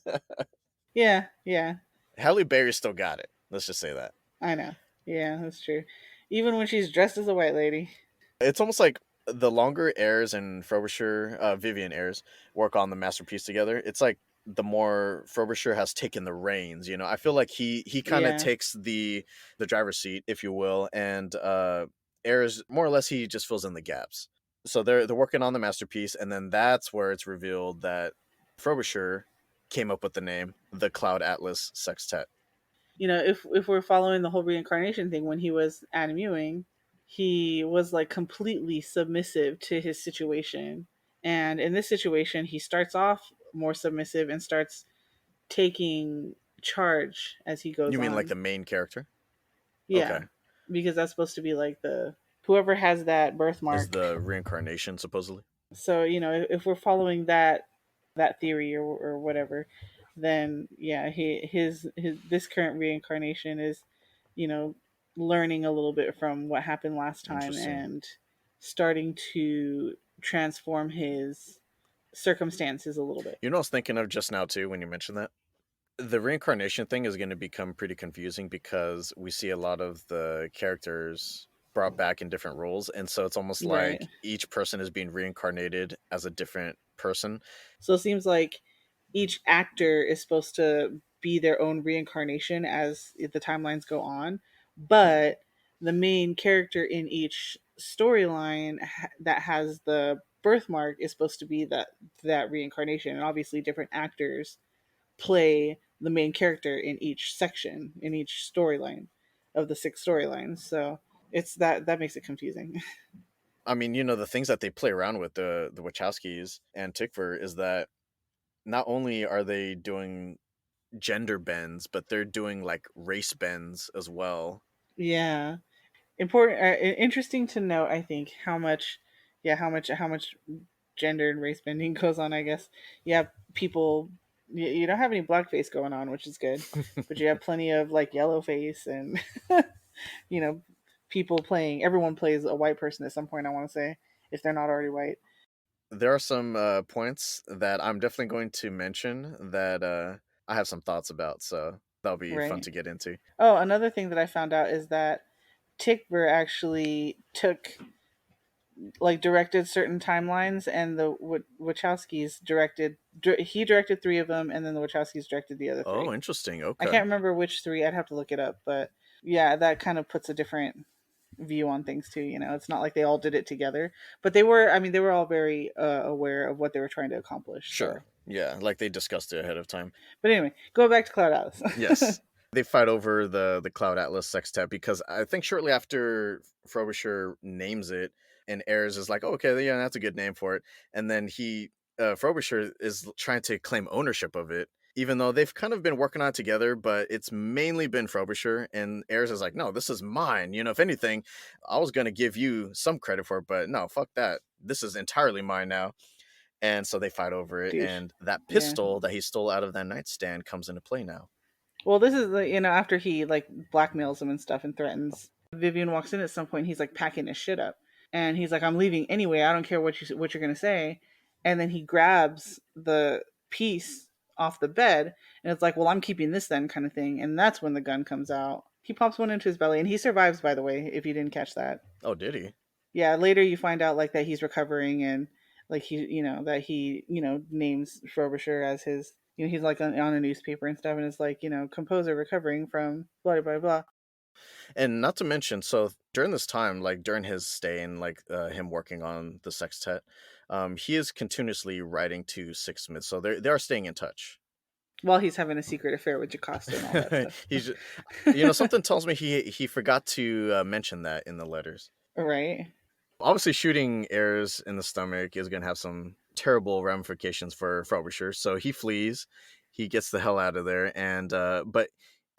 Yeah, yeah,
Halle Berry still got it. Let's just say that.
I know. Yeah, that's true. Even when she's dressed as a white lady.
It's almost like the longer Ayers and Frobisher, Vivian Ayers, work on the masterpiece together, it's like the more Frobisher has taken the reins. I feel like he kind of
Yeah.
takes the driver's seat, if you will, and Ayers more or less he just fills in the gaps. So they're working on the masterpiece, and then that's where it's revealed that Frobisher came up with the name the Cloud Atlas Sextet.
If we're following the whole reincarnation thing, when he was Adam Ewing, he was like completely submissive to his situation. And in this situation, he starts off more submissive and starts taking charge as he goes
You mean like
on.
the main character?
Yeah.
Okay,
Because that's supposed to be like the whoever has that
is
birthmark.
the reincarnation supposedly?
So, if we're following that theory or whatever, then yeah, his this current reincarnation is, you know, learning a little bit from what happened last time
Interesting.
and starting to transform his circumstances a little bit.
I was thinking of just now too when you mentioned that. The reincarnation thing is going to become pretty confusing because we see a lot of the characters brought back in different roles. And so it's almost
Right.
like each person is being reincarnated as a different person.
So it seems like each actor is supposed to be their own reincarnation as the timelines go on, but the main character in each storyline that has the birthmark is supposed to be that reincarnation, and obviously different actors play the main character in each section in each storyline of the six storylines. So it's that makes it confusing.
I mean, the things that they play around with, the Wachowskis and Tykwer, is that not only are they doing gender bends, but they're doing like race bends as well.
Yeah, important, interesting to note. I think how much, yeah, how much gender and race bending goes on. I guess you have people. You don't have any blackface going on, which is good, but you have plenty of like yellow face and you know people playing. Everyone plays a white person at some point. I want to say if they're not already white,
There are some points that I'm definitely going to mention that I have some thoughts about. So that'll be fun
right?
to get into.
Oh, another thing that I found out is that Tickber actually took like directed certain timelines, and the Wachowskis he directed three of them, and then the Wachowskis directed the other
Oh,
three.
interesting.
I
Okay.
can't remember which three. I'd have to look it up, but yeah, that kind of puts a different view on things too. It's not like they all did it together, but they were. I mean, they were all very aware of what they were trying to accomplish. So,
Sure. Yeah, like they discussed it ahead of time.
but anyway, go back to Cloud Atlas.
Yes. They fight over the Cloud Atlas sextet because I think shortly after Frobisher names it and Ayers is like, oh, okay, yeah, that's a good name for it. And then Frobisher is trying to claim ownership of it. even though they've kind of been working on it together, but it's mainly been Frobisher, and Ayers is like, no, this is mine. If anything, I was gonna give you some credit for it, but no, fuck that. This is entirely mine now. And so they fight over it,
Douche.
and that
Yeah.
pistol that he stole out of that nightstand comes into play now.
Well, this is after he like blackmails him and stuff and threatens. Vivian walks in at some point. He's like packing his shit up, and he's like, "I'm leaving anyway. I don't care what you're gonna say." And then he grabs the piece off the bed, and it's like, "Well, I'm keeping this then," kind of thing. And that's when the gun comes out. He pops one into his belly, and he survives. By the way, if you didn't catch that.
Oh, did he?
Yeah, later you find out like that he's recovering and like that he names Frobisher as his he's like on a newspaper and stuff and it's like composer recovering from blah blah blah.
And not to mention, so during this time, like during his stay and like him working on the sextet, he is continuously writing to Sixsmith, so they are staying in touch.
While he's having a secret affair with Jocasta and all that stuff.
He's, something tells me he forgot to mention that in the letters.
Right.
Obviously, shooting Ayers in the stomach is going to have some terrible ramifications for Frobisher, so he flees. He gets the hell out of there, and but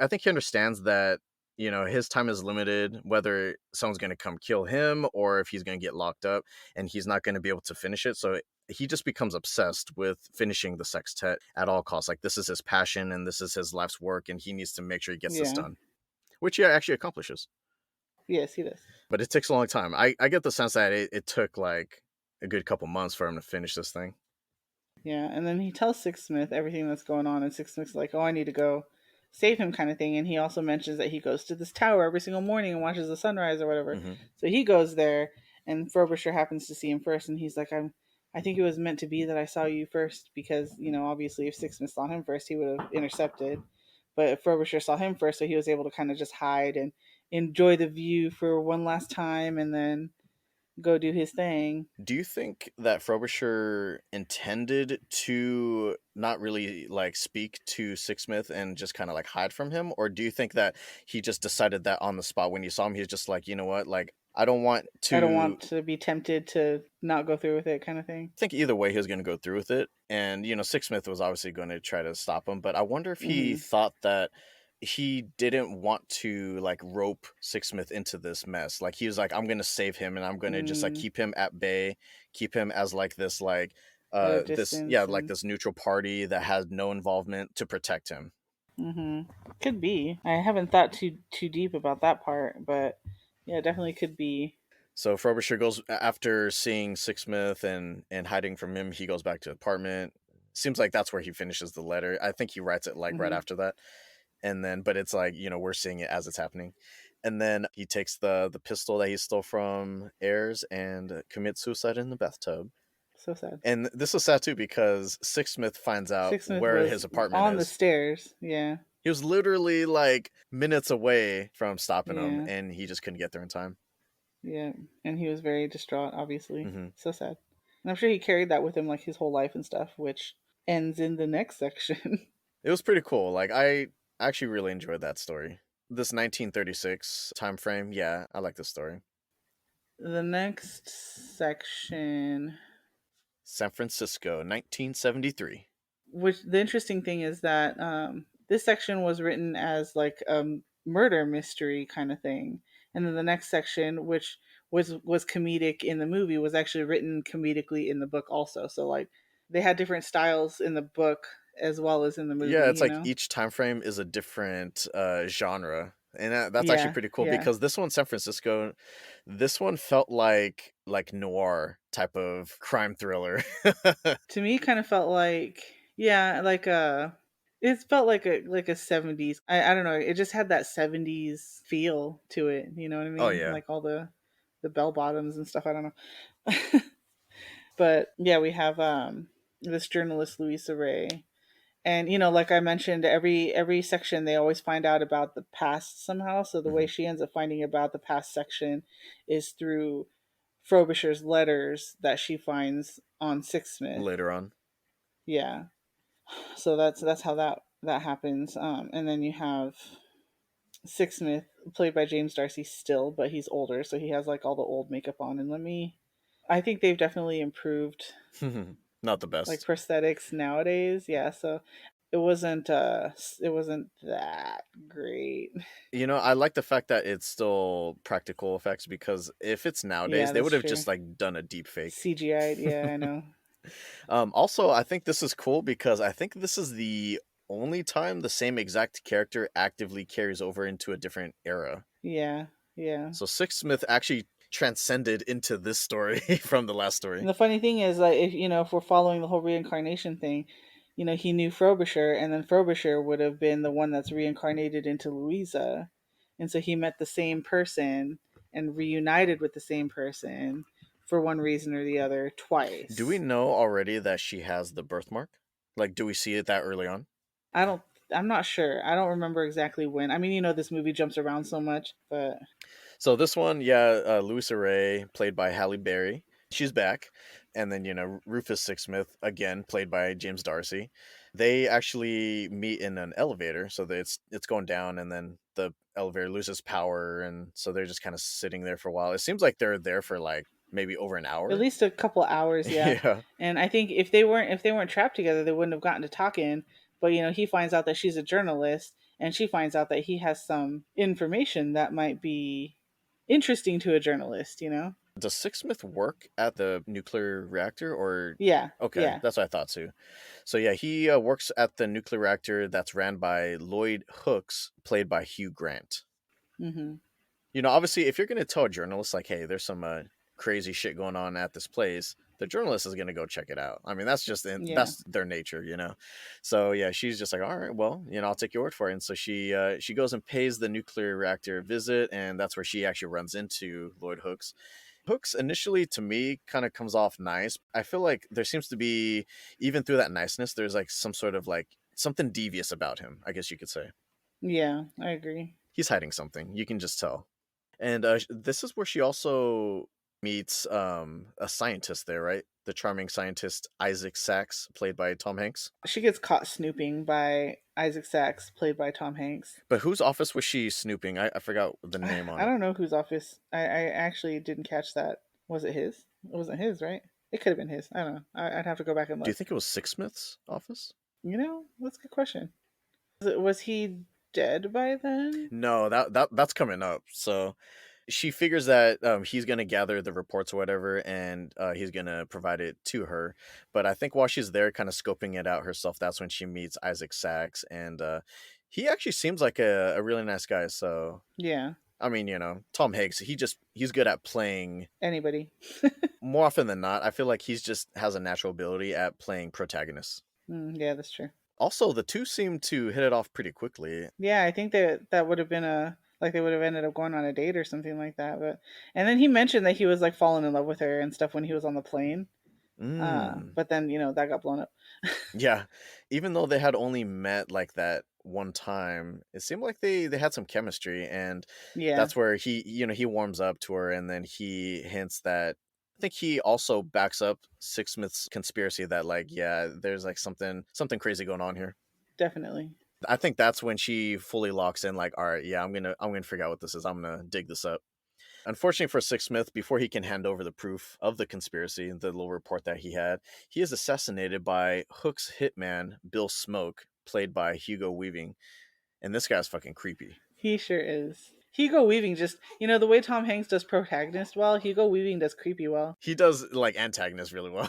I think he understands that his time is limited. Whether someone's going to come kill him or if he's going to get locked up, and he's not going to be able to finish it. So he just becomes obsessed with finishing the sextet at all costs. Like this is his passion and this is his life's work, and he needs to make sure he gets this
Yeah.
done, which he actually accomplishes.
Yes, he does.
But it takes a long time. I get the sense that it took like a good couple months for him to finish this thing.
Yeah, and then he tells Sixsmith everything that's going on, and Sixsmith's like, "Oh, I need to go save him," kind of thing. And he also mentions that he goes to this tower every single morning and watches the sunrise or whatever.
Mm-hmm.
So he goes there, and Frobisher happens to see him first, and he's like, I think it was meant to be that I saw you first because obviously if Sixsmith saw him first, he would have intercepted, but Frobisher saw him first, so he was able to kind of just hide and enjoy the view for one last time, and then go do his thing.
Do you think that Frobisher intended to not really like speak to Sixsmith and just kind of like hide from him, or do you think that he just decided that on the spot when he saw him, he's just like, you know what, like I don't want
I don't
to.
want to be tempted to not go through with it, kind of thing.
I think either way he was going to go through with it, and Sixsmith was obviously going to try to stop him, but I wonder if he
Mm-hmm.
thought that he didn't want to like rope Sixsmith into this mess. Like he was like, I'm gonna save him and I'm gonna just like
Mm,
keep him at bay, keep him as like this like
at a
this
distance
like
and
this neutral party that has no involvement to protect him.
mm-hmm. Could be. I haven't thought too deep about that part, but yeah, definitely could be.
So Frobisher goes after seeing Sixsmith and hiding from him, he goes back to the apartment. Seems like that's where he finishes the letter. I think he writes it like right
Mm-hmm.
after that. And then but it's like we're seeing it as it's happening, and then he takes the pistol that he stole from Ayers and commits suicide in the bathtub.
So sad.
And this is sad too because Sixsmith finds out
Sixsmith
where his
was
apartment
on the
is.
stairs. Yeah,
He was literally like minutes away from stopping him,
yeah,
and he just couldn't get there in time.
yeah. And he was very distraught, obviously.
Hmm.
So sad. And I'm sure he carried that with him like his whole life and stuff, which ends in the next section.
It was pretty cool. Like I actually really enjoyed that story. This 1936 time frame, yeah, I like this story.
The next section,
San Francisco, 1973.
which the interesting thing is that this section was written as like a murder mystery kind of thing, and then the next section, which was comedic in the movie, was actually written comedically in the book also. So like they had different styles in the book as well as in the movie.
Yeah, it's like each time frame is a different genre, and that's actually
Yeah,
pretty cool
yeah.
because this one, San Francisco, this one felt like noir type of crime thriller.
To me, kind of felt like yeah, like it felt like a 70s. I don't know. It just had that 70s feel to it. You know what I
Oh
mean?
yeah,
Like all the bell bottoms and stuff. I don't know. But yeah, we have this journalist Louisa Ray. And like I mentioned, every section they always find out about the past somehow. So the way
hmm
she ends up finding about the past section is through Frobisher's letters that she finds on Sixsmith.
later on.
Yeah. So that's how that happens. And then you have Sixsmith, played by James Darcy still, but he's older, so he has like all the old makeup on. And I think they've definitely improved
Not the
like
best.
prosthetics nowadays. Yeah, so it wasn't that great.
I like the fact that it's still practical effects because if it's nowadays,
Yeah,
they
that's
would have
true.
just like done a deep fake.
CGI. Yeah, I know.
Also, I think this is cool because I think this is the only time the same exact character actively carries over into a different era.
Yeah, yeah.
So Six Smith actually transcended into this story from the last
And
story.
the funny thing is, like, if we're following the whole reincarnation thing, he knew Frobisher, and then Frobisher would have been the one that's reincarnated into Louisa, and so he met the same person and reunited with the same person for one reason or the other
Do we
twice.
know already that she has the birthmark? Like, do we see it that early on?
I don't. I'm not sure. I don't remember exactly when. I mean, this movie jumps around so much, but
So this one, yeah, Louisa Ray, played by Halle Berry, she's back, and then Rufus Sixsmith, again played by James Darcy. They actually meet in an elevator, so that it's going down, and then the elevator loses power, and so they're just kind of sitting there for a while. It seems like they're there for like maybe over an
at
hour.
least a couple hours, yeah.
Yeah,
And I think if they weren't trapped together, they wouldn't have gotten to talking. But he finds out that she's a journalist, and she finds out that he has some information that might be interesting to a journalist.
does Sixsmith work at the nuclear reactor or?
Yeah,
Okay,
yeah.
that's what I thought too. So yeah, he works at the nuclear reactor that's ran by Lloyd Hooks, played by Hugh Grant.
Hmm.
Obviously, if you're going to tell a journalist like, "Hey, there's some crazy shit going on at this place," the journalist is going to go check it out. I mean,
Yeah,
that's their nature. So yeah, she's just like, "All right, well, I'll take your word for it." And so she goes and pays the nuclear reactor a visit, and that's where she actually runs into Lloyd Hooks. Hooks initially to me kind of comes off nice. I feel like there seems to be, even through that niceness, there's like some sort of like something devious about him, I guess you could say.
yeah. I agree.
He's hiding something. You can just tell. And this is where she also meets a scientist there, right? The charming scientist Isaac Sachs, played by Tom Hanks.
She gets caught snooping by Isaac Sachs, played by Tom Hanks.
But whose office was she snooping? I forgot the name on
I
it.
don't know whose office. I actually didn't catch that. Was it his? It wasn't his, right? It could have been his. I don't know. I'd have to go back and
Do you
look.
think it was Sixsmith's office?
That's a good question. Was he dead by then?
No, that's coming up. So she figures that he's gonna gather the reports or whatever, and he's gonna provide it to her. But I think while she's there, kind of scoping it out herself, that's when she meets Isaac Sachs, and he actually seems like a really nice guy. So
Yeah.
I mean, Tom Hanks, he's good at playing.
Anybody.
More often than not, I feel like he's just has a natural ability at playing protagonists.
Yeah, that's true.
Also, the two seem to hit it off pretty quickly.
Yeah, I think that would have been a like they would have ended up going on a date or something like that. But and then he mentioned that he was like falling in love with her and stuff when he was on the plane.
Mm.
But then that got blown up.
Yeah, even though they had only met like that one time, it seemed like they had some chemistry, and
Yeah,
that's where he warms up to her, and then he hints that I think he also backs up Sixsmith's conspiracy that like yeah, there's like something crazy going on here.
definitely.
I think that's when she fully locks in like all right, yeah, I'm gonna figure out what this is. I'm gonna dig this up. Unfortunately for Sixsmith, before he can hand over the proof of the conspiracy, the little report that he had, he is assassinated by Hook's hitman, Bill Smoke, played by Hugo Weaving. And this guy's fucking creepy.
He sure is. Hugo Weaving just the way Tom Hanks does protagonist well, Hugo Weaving does creepy well.
He does like antagonist really well.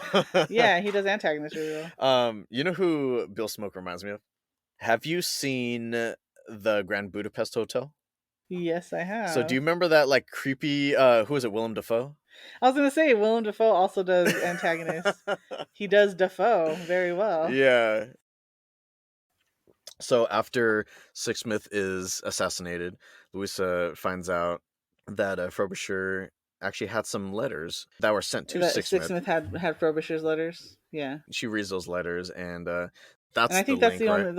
Yeah, he does antagonist really well.
You know who Bill Smoke reminds me of? Have you seen the Grand Budapest Hotel?
Yes, I
So do you
have.
remember that like creepy who is it, Willem Dafoe?
I was gonna say Willem Dafoe also does antagonist. He does Dafoe very well.
Yeah, so after Sixsmith is assassinated, Louisa finds out that Frobisher actually had some letters that were sent to
That
Sixsmith.
Sixsmith had Frobisher's letters. Yeah.
She reads those letters, and
And
that's
I
the
think that's
link, right?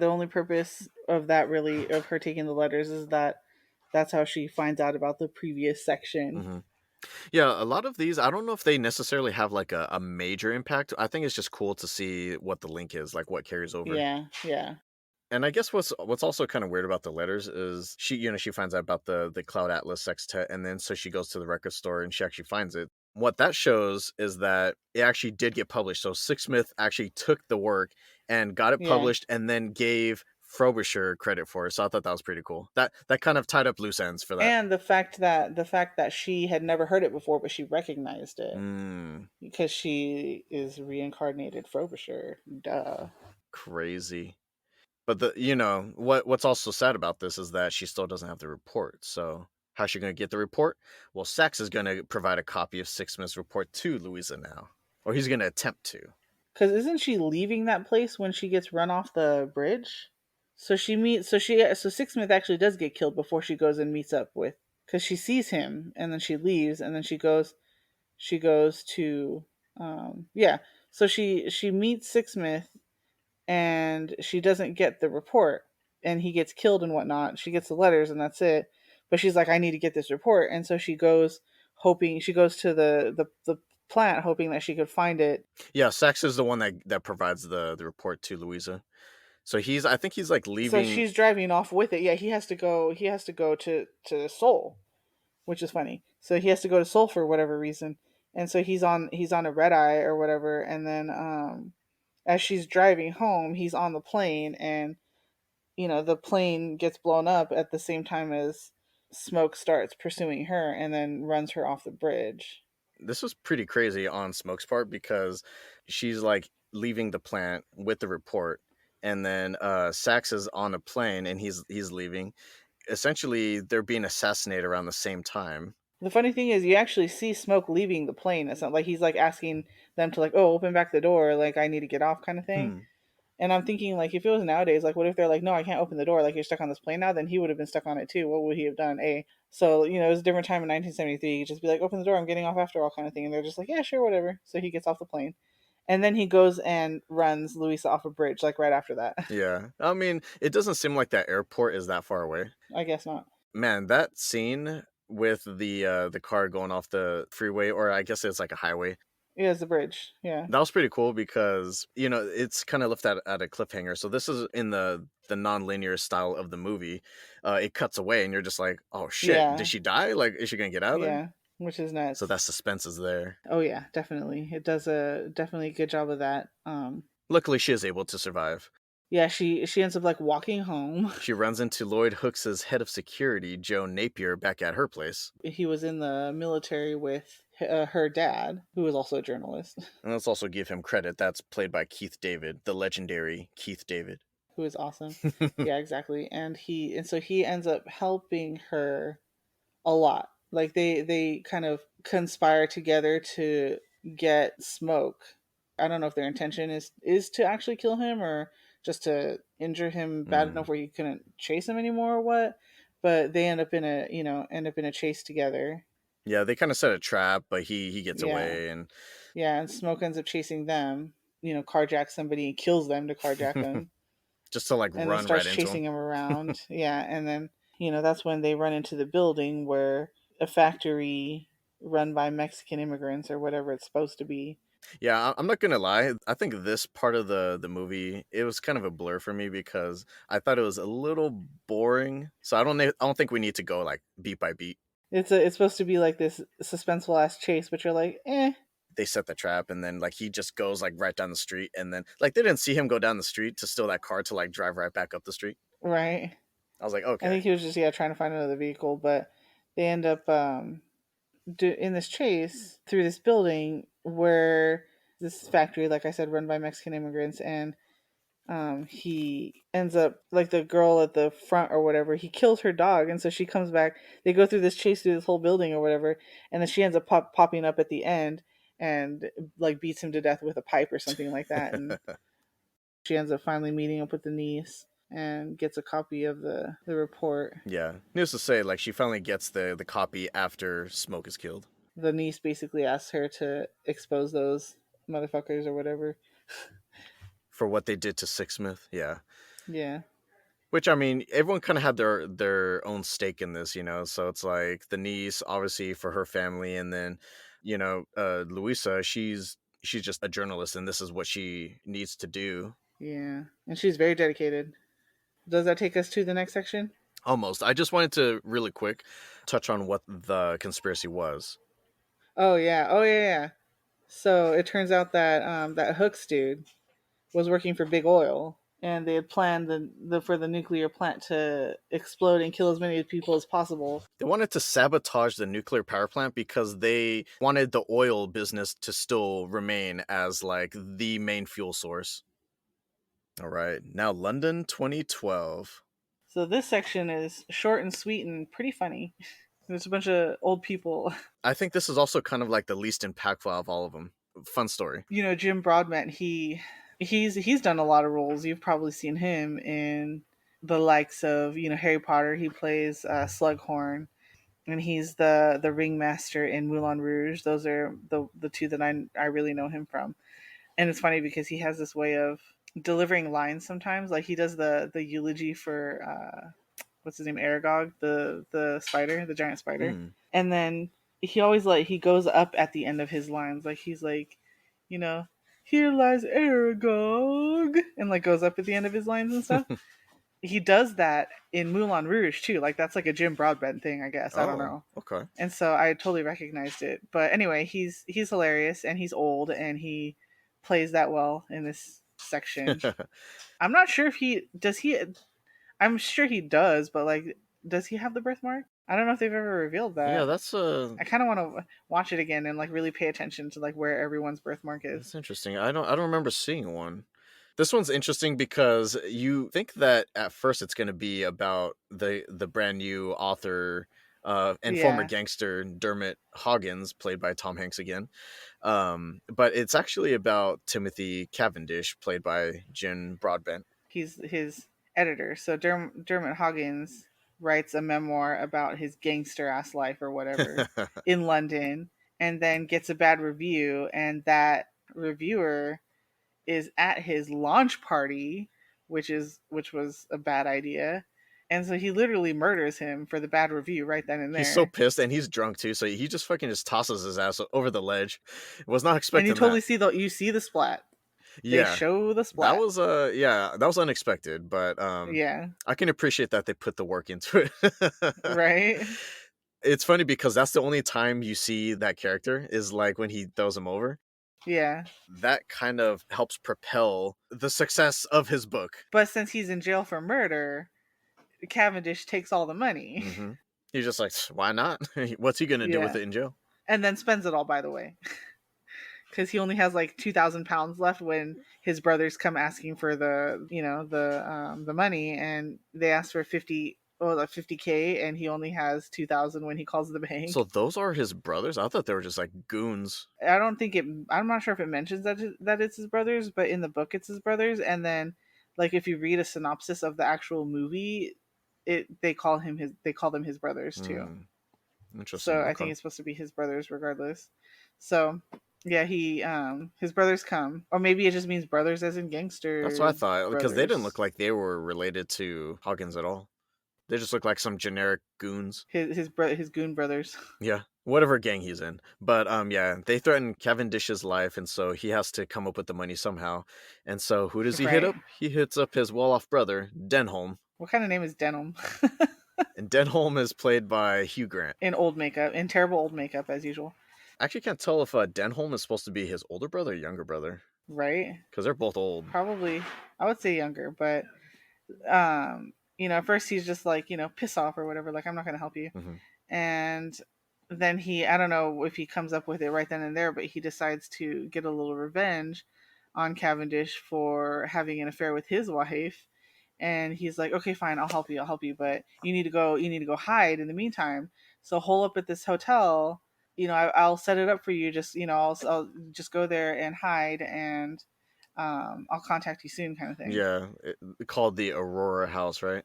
the only purpose of that really of her taking the letters is that that's how she finds out about the previous section.
Hmm. Yeah, a lot of these, I don't know if they necessarily have like a major impact. I think it's just cool to see what the link is, like what carries over.
Yeah, yeah.
And I guess what's also kind of weird about the letters is she finds out about the Cloud Atlas sextet, and then so she goes to the record store and she actually finds it. What that shows is that it actually did get published. So Sixsmith actually took the work and got it
Yeah.
published, and then gave Frobisher credit for it. So I thought that was pretty cool. That kind of tied up loose ends for that.
And the fact that she had never heard it before, but she recognized it
Mm,
because she is reincarnated Frobisher. Duh.
crazy. But what's also sad about this is that she still doesn't have the report. So how's she going to get the report? Well, Sax is going to provide a copy of Sixsmith's report to Louisa now, or he's going to attempt to.
Because isn't she leaving that place when she gets run off the bridge? So Sixsmith actually does get killed before she goes and meets up with, because she sees him and then she leaves and then she goes to yeah. So she meets Sixsmith and she doesn't get the report and he gets killed and whatnot. She gets the letters and that's it. But she's like, I need to get this report, and so she goes to the plant hoping that she could find it.
Yeah, Sax is the one that provides the report to Louisa. So I think he's like
So
leaving.
she's driving off with it. Yeah, he has to go to Seoul, which is funny. So he has to go to Seoul for whatever reason. And so he's on a red eye or whatever, and then as she's driving home, he's on the plane, and the plane gets blown up at the same time as Smoke starts pursuing her and then runs her off the bridge.
This was pretty crazy on Smoke's part because she's like leaving the plant with the report, and then Sax is on a plane and he's leaving. Essentially, they're being assassinated around the same time.
The funny thing is, you actually see Smoke leaving the plane. It's not like he's like asking them to like, oh, open back the door, like I need to get off, kind of thing.
Hmm.
And I'm thinking, like, if it was nowadays, like, what if they're like, no, I can't open the door, like, you're stuck on this plane now? Then he would have been stuck on it too. What would he have done? So it was a different time in 1973. He'd just be like, open the door, I'm getting off after all, kind of thing. And they're just like, yeah, sure, whatever. So he gets off the plane, and then he goes and runs Louisa off a bridge, like right after that.
Yeah, I mean, it doesn't seem like that airport is that far away.
I guess not.
Man, that scene with the car going off the freeway, or I guess it's like a highway.
Yeah, it's the bridge. Yeah,
That was pretty cool because it's kind of left at a cliffhanger. So this is in the non-linear style of the movie. It cuts away, and you're just like, oh shit, did
yeah,
she die? Like, is she gonna get out of there?
yeah, which is
So
nuts.
that suspense is there.
Oh yeah, definitely. It does a definitely good job of that.
Luckily, she is able to survive.
Yeah, she ends up like walking home.
She runs into Lloyd Hooks's head of security, Joe Napier, back at her place.
He was in the military with her dad, who was also a journalist,
And let's also give him credit. That's played by Keith David, the legendary Keith David.
who is awesome. Yeah, exactly. And so he ends up helping her a lot. Like they kind of conspire together to get Smoke. I don't know if their intention is to actually kill him or just to injure him bad
Mm.
enough where he couldn't chase him anymore or what. But they end up in a chase together.
Yeah, they kind of set a trap, but he gets
Yeah,
away, and
yeah, and Smoke ends up chasing them. Carjacks somebody and kills them to carjack them,
just to like
and then
run right
starts
into him.
chasing him around. Yeah, and then that's when they run into the building where a factory run by Mexican immigrants or whatever it's supposed to be.
Yeah, I'm not gonna lie. I think this part of the movie, it was kind of a blur for me because I thought it was a little boring. So I don't think we need to go like beat by beat.
It's supposed to be like this suspenseful ass chase, but you're like,
They set the trap, and then like he just goes like right down the street, and then like they didn't see him go down the street to steal that car to like drive right back up the street.
right.
I was like,
I
okay.
think he was just trying to find another vehicle, but they end up in this chase through this building where this factory, like I said, run by Mexican immigrants, and he ends up like the girl at the front or whatever. He kills her dog, and so she comes back. They go through this chase through this whole building or whatever, and then she ends up popping up at the end and like beats him to death with a pipe or something like that. And she ends up finally meeting up with the niece and gets a copy of the report.
Yeah, needless to say, like she finally gets the copy after Smoke is killed
The niece basically asks her to expose those motherfuckers or whatever.
for what they did to Sixsmith. Yeah.
Yeah.
Which I mean, everyone kind of had their own stake in this, So it's like the niece, obviously for her family, and then, Louisa, she's just a journalist, and this is what she needs to do.
Yeah. And she's very dedicated. Does that take us to the next section?
Almost. I just wanted to really quick touch on what the conspiracy was.
Oh yeah, oh yeah, yeah. So it turns out that that Hooks dude was working for Big Oil, and they had planned for the nuclear plant to explode and kill as many people as possible.
They wanted to sabotage the nuclear power plant because they wanted the oil business to still remain as like the main fuel source. All right. Now London 2012.
So this section is short and sweet and pretty funny. There's a bunch of old people.
I think this is also kind of like the least impactful of all of them. Fun story.
You know, Jim Broadbent. He's done a lot of roles. You've probably seen him in the likes of Harry Potter. He plays Slughorn, and he's the ringmaster in Moulin Rouge. Those are the two that I really know him from. And it's funny because he has this way of delivering lines sometimes. Like he does the eulogy for what's his name, Aragog, the spider, the giant spider,
Mm.
and then he always he goes up at the end of his lines, like he's like, you know, here lies Aragog, and like goes up at the end of his lines and stuff. He does that in Moulin Rouge too. Like that's like a Jim Broadbent thing, I guess. I don't
Oh,
know.
okay.
And so I totally recognized it. But anyway, he's hilarious and he's old and he plays that well in this section. I'm not sure if he does he I'm sure he does, but like does he have the birthmark? I don't know if they've ever revealed
Yeah,
that.
that's
I kind of want to watch it again and like really pay attention to like where everyone's birthmark is.
that's interesting. I don't remember seeing one. This one's interesting because you think that at first it's going to be about the brand new author and former
Yeah,
gangster Dermot Hoggins, played by Tom Hanks again. But it's actually about Timothy Cavendish, played by Jim Broadbent.
he's his editor. So Dermot Hoggins writes a memoir about his gangster ass life or whatever in London, and then gets a bad review, and that reviewer is at his launch party, which was a bad idea. And so he literally murders him for the bad review right then and
He's so
there.
pissed, and he's drunk too, so he just fucking just tosses his ass over the ledge. Was not
And you
expecting
totally
that.
see the splat. They
Yeah,
show the
that
splat.
was yeah, that was unexpected, but
Yeah.
I can appreciate that they put the work into it.
Right?
It's funny because that's the only time you see that character is like when he throws him over.
Yeah.
That kind of helps propel the success of his book.
But since he's in jail for murder, Cavendish takes all the money.
Hmm. He's just like, why not? What's he gonna do with
Yeah.
it in jail?
And then spends it all, by the way. Because he only has like 2,000 pounds left when his brothers come asking for the money, and they ask for 50K, and he only has 2,000 when he calls the
So
bank.
those are his brothers? I thought they were just like goons.
I don't think it. I'm not sure if it mentions that it's his brothers, but in the book it's his brothers. And then, like if you read a synopsis of the actual movie, they call them his brothers too.
Hmm. Interesting.
So I
Okay.
think it's supposed to be his brothers regardless. So yeah, he his brothers come, or maybe it just means brothers as in
That's what I
gangster
thought because they didn't look
brothers.
like they were related to Hawkins at all. They just look like some generic goons.
His goon brothers.
Yeah, whatever gang he's in. But yeah, they threaten Cavendish's life, and so he has to come up with the money somehow. And so who does he hit
Right.
up? He hits up his well-off brother, Denholm.
What kind of name is Denim?
And Denholm is played by Hugh Grant.
In old makeup, in terrible old makeup as usual.
I actually can't tell if Denholm is supposed to be his older brother or younger brother
Right.
because they're both old.
Probably, I would say younger, but at first he's just like, piss off or whatever, like I'm not gonna help you.
Hmm.
And then I don't know if he comes up with it right then and there, but he decides to get a little revenge on Cavendish for having an affair with his wife. And he's like, okay, fine, I'll help you, but you need to go hide in the meantime. So hole up at this hotel. I'll set it up for you. Just, I'll just go there and hide, and I'll contact you soon, kind of thing.
Yeah, called the Aurora House, right?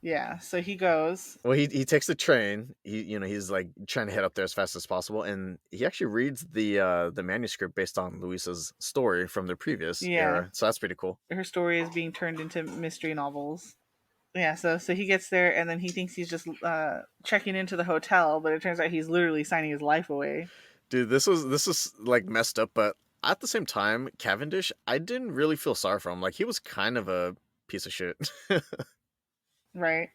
Yeah. So he goes.
Well, he takes the train. He's like trying to head up there as fast as possible, and he actually reads the manuscript based on Luisa's story from the previous
Yeah.
era. So that's pretty cool.
Her story is being turned into mystery novels. Yeah. So he gets there, and then he thinks he's just checking into the hotel, but it turns out he's literally signing his life away.
Dude, this is like messed up, but at the same time, Cavendish, I didn't really feel sorry for him. Like he was kind of a piece of shit.
Right.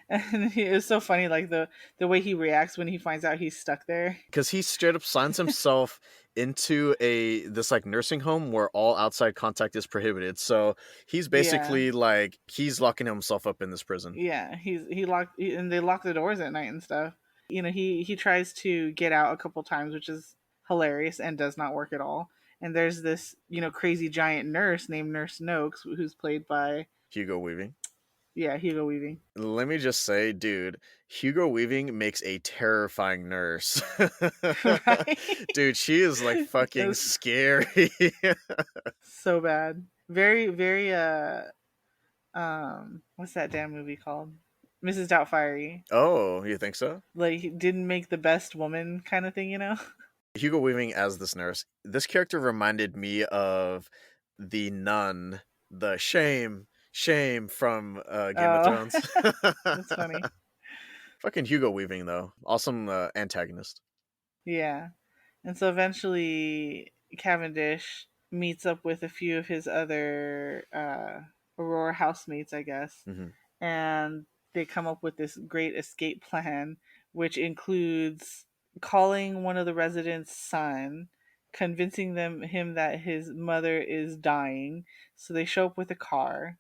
And it was so funny, like the way he reacts when he finds out he's stuck there.
Because he straight up signs himself into this like nursing home where all outside contact is prohibited. So he's
Yeah,
basically like he's locking himself up in this prison.
yeah. And they lock the doors at night and stuff. He tries to get out a couple times, which is hilarious and does not work at all. And there's this crazy giant nurse named Nurse Noakes, who's played by,
Hugo Weaving.
yeah, Hugo Weaving.
Let me just say, dude, Hugo Weaving makes a terrifying nurse.
Right.
Dude, she is like
It
fucking
was
scary.
so bad. Very, very what's that damn movie called? Mrs. Doubtfire.
Oh, you think so?
Like, he didn't make the best woman kind of thing.
Hugo Weaving as this nurse. This character reminded me of the nun, the shame from Game of
Oh,
Thrones.
that's funny.
Fucking Hugo Weaving though, awesome antagonist.
Yeah. And so eventually Cavendish meets up with a few of his other Aurora housemates, I guess,
Hmm.
and they come up with this great escape plan, which includes calling one of the residents' son, convincing him that his mother is dying. So they show up with a car,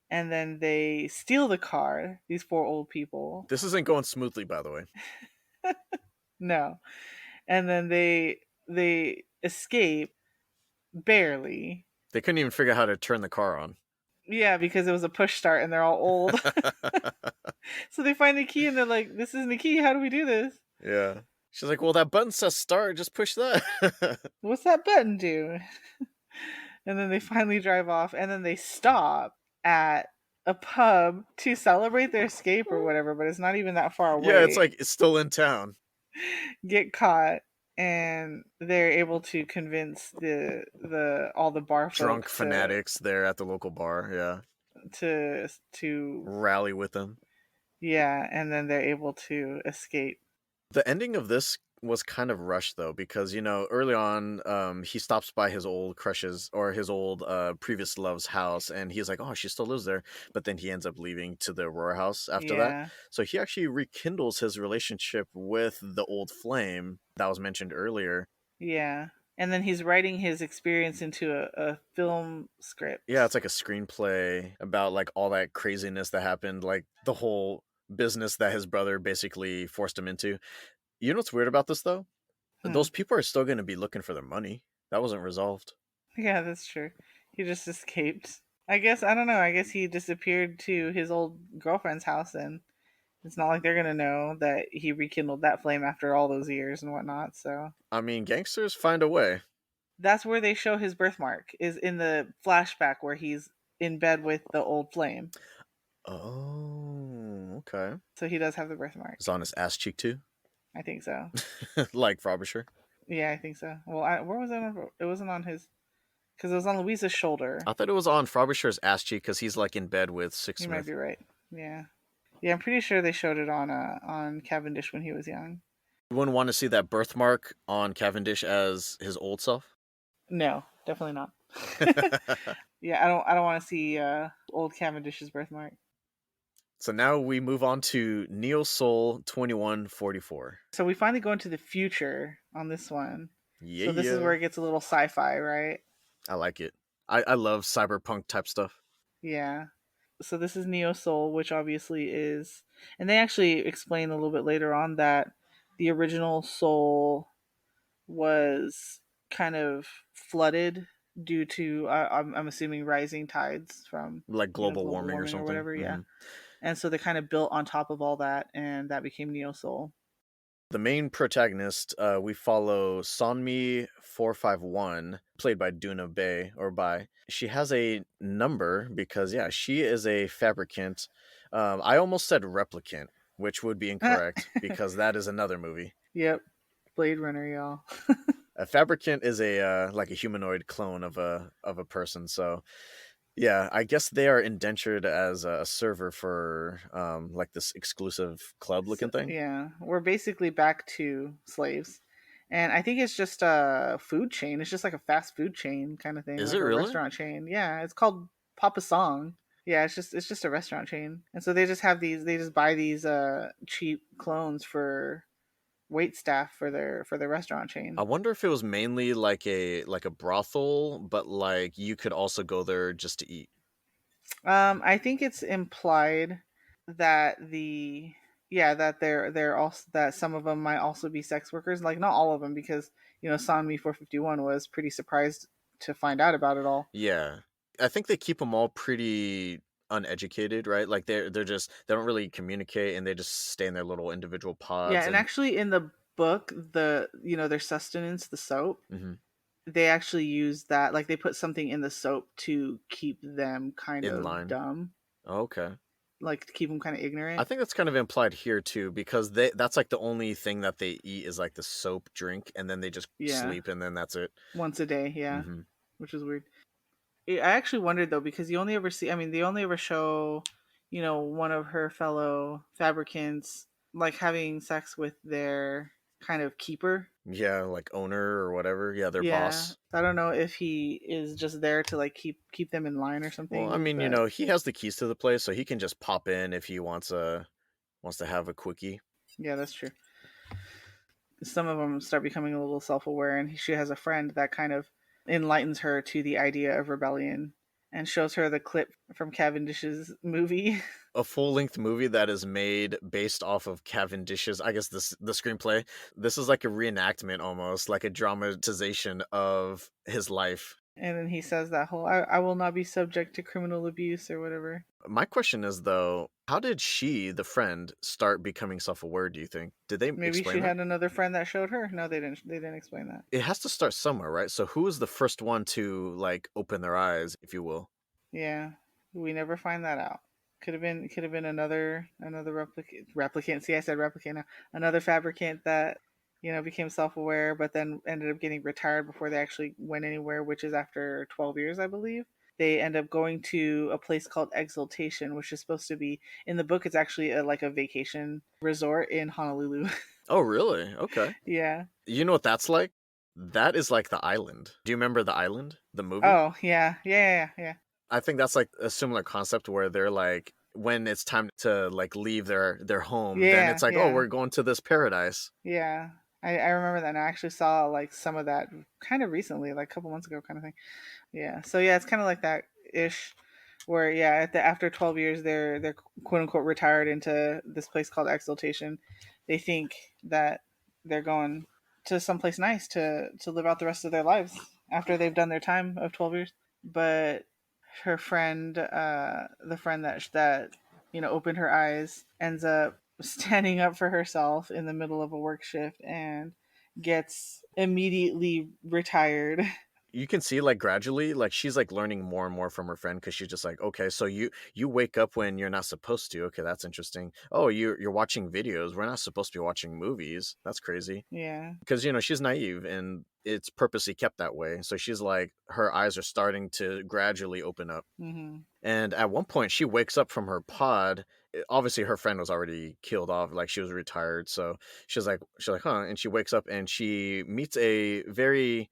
and then they steal the car. These four old people.
This isn't going smoothly, by the way.
No, and then they escape barely.
They couldn't even figure out how to turn the car on.
Yeah, because it was a push start and they're all old. So they find the key and they're like, "This isn't the key. How do we do this?
Yeah. She's like, well, that button says start. Just push that.
What's that button do?" And then they finally drive off and then they stop at a pub to celebrate their escape or whatever, but it's not even that far
Yeah, it's
away.
like it's still in town.
Get caught, and they're able to convince the all the bar
Drunk
folk to
fanatics there at the local bar. Yeah.
to to
Rally with them.
yeah, and then they're able to escape.
The ending of this was kind of rushed though, because early on, he stops by his old crushes or his old previous love's house, and he's like, oh, she still lives there, but then he ends up leaving to the Aurora house after that.
Yeah,
So he actually rekindles his relationship with the old flame that was mentioned earlier.
yeah. And then he's writing his experience into a film
Yeah,
script.
it's like a screenplay about like all that craziness that happened, like the whole business that his brother basically forced him into. You know what's weird about this though?
Hmm.
Those people are still going to be looking for their money. That wasn't resolved.
Yeah, that's true. He just escaped. I guess, I don't know. I guess he disappeared to his old girlfriend's house, and it's not like they're gonna know that he rekindled that flame after all those years and whatnot. So
I mean, gangsters find a way.
that's where they show his birthmark, is in the flashback where he's in bed with the old flame.
Oh, okay.
So he does have the birthmark.
It's on his ass cheek too,
I think so.
like Frobisher.
Yeah, I think so. Well, where was it on? It wasn't on his, because it was on Louisa's shoulder.
I thought it was on Frobisher's ass cheek because he's like in bed with Six
You might
Smith.
be right. Yeah, yeah. I'm pretty sure they showed it on Cavendish when he was young.
You wouldn't want to see that birthmark on Cavendish as his old self.
No, definitely not. Yeah, I don't want to see old Cavendish's birthmark.
So now we move on to Neo Soul 2144.
So we finally go into the future on this one.
Yeah,
So this is
yeah.
where it gets a little sci-fi, right?
I like it. I love cyberpunk type stuff.
Yeah. So this is Neo Soul, which obviously is, and they actually explain a little bit later on that the original Soul was kind of flooded due to I'm assuming rising tides from
Like global
global
warming or
warming or
something.
whatever. Yeah,
Hmm.
and so they kind of built on top of all that, and that became Neo Soul.
The main protagonist, we follow Sonmi 451, played by Duna Bay or Bai. She has a number because, yeah, she is a fabricant. I almost said replicant, which would be incorrect because that is another movie.
Yep, Blade Runner, y'all.
A fabricant is a like a humanoid clone of a person. So yeah, I guess they are indentured as a server for like this exclusive club
So,
looking thing.
yeah, we're basically back to slaves. And I think it's just a food chain. It's just like a fast food chain kind of thing,
Is
like
it
a
really?
restaurant chain. Yeah, it's called Papa Song. Yeah, it's just a restaurant chain, and so they just have these. They just buy these cheap clones for wait staff for their restaurant
I
chain.
wonder if it was mainly like a brothel, but like you could also go there just to eat.
I think it's implied that they're also that some of them might also be sex workers. Like not all of them, because Sanmi 451 was pretty surprised to find out about it all.
Yeah. I think they keep them all pretty uneducated, right? Like they're just they don't really communicate and they just stay in their little individual
Yeah,
pods
and
and
actually in the book, their sustenance, the soap,
mhm,
they actually use that. Like they put something in the soap to keep them kind
in
of
line.
dumb,
Okay.
like to keep them kind of
I
ignorant.
think that's kind of implied here too, because that's like the only thing that they eat is like the soap drink, and then they just
Yeah,
sleep, and then that's it.
once a day. Yeah,
Hmm.
which is weird. I actually wondered though, because you only ever see. I mean, they only ever show, one of her fellow fabricants like having sex with their kind of keeper.
Yeah, like owner or whatever. Yeah, their
Yeah,
boss.
I don't know if he is just there to like keep them in line or
Well, I
something,
mean,
but
he has the keys to the place, so he can just pop in if he wants to have a quickie.
yeah, that's true. Some of them start becoming a little self-aware, and she has a friend that kind of enlightens her to the idea of rebellion and shows her the clip from Cavendish's movie.
A full length movie that is made based off of Cavendish's, I guess the screenplay. This is like a reenactment almost, like a dramatization of his life.
And then he says that whole I will not be subject to criminal abuse or whatever.
My question is though, how did she, the friend, start becoming self-aware, do you think? Did they
Maybe she
explain that?
had another friend that showed her. No, they didn't explain that.
It has to start somewhere, right? So who was the first one to like open their eyes, if you will?
Yeah, we never find that out. Could have been another replicant. See, I said replicant now. Another fabricant that became self-aware, but then ended up getting retired before they actually went anywhere, which is after 12 years, I believe. They end up going to a place called Exaltation, which is supposed to be in the book. It's actually like a vacation resort in Honolulu.
Oh, really? Okay.
Yeah.
You know what that's like? That is like The Island. Do you remember The Island, the movie?
Oh yeah, yeah, yeah, yeah.
I think that's like a similar concept where they're like when it's time to like leave their home, then
Yeah,
it's like, "Oh,
yeah.
we're going to this paradise."
Yeah, I remember that. And I actually saw like some of that kind of recently, like a couple months ago, kind of thing. Yeah, so yeah, it's kind of like that ish, where yeah, after 12 years, they're quote unquote retired into this place called Exaltation. They think that they're going to someplace nice to live out the rest of their lives after they've done their time of 12 years. But her friend, the friend that opened her eyes, ends up standing up for herself in the middle of a work shift and gets immediately retired.
You can see like gradually like she's like learning more and more from her friend because she's just like, okay, so you wake up when you're not supposed to. Okay, that's interesting. Oh, you're watching videos. We're not supposed to be watching movies. That's crazy.
Yeah.
Because she's naive and it's purposely kept that way, so she's like her eyes are starting to gradually open up.
Hmm.
And at one point she wakes up from her pod. Obviously her friend was already killed off, like she was retired, so she's like huh, and she wakes up and she meets a very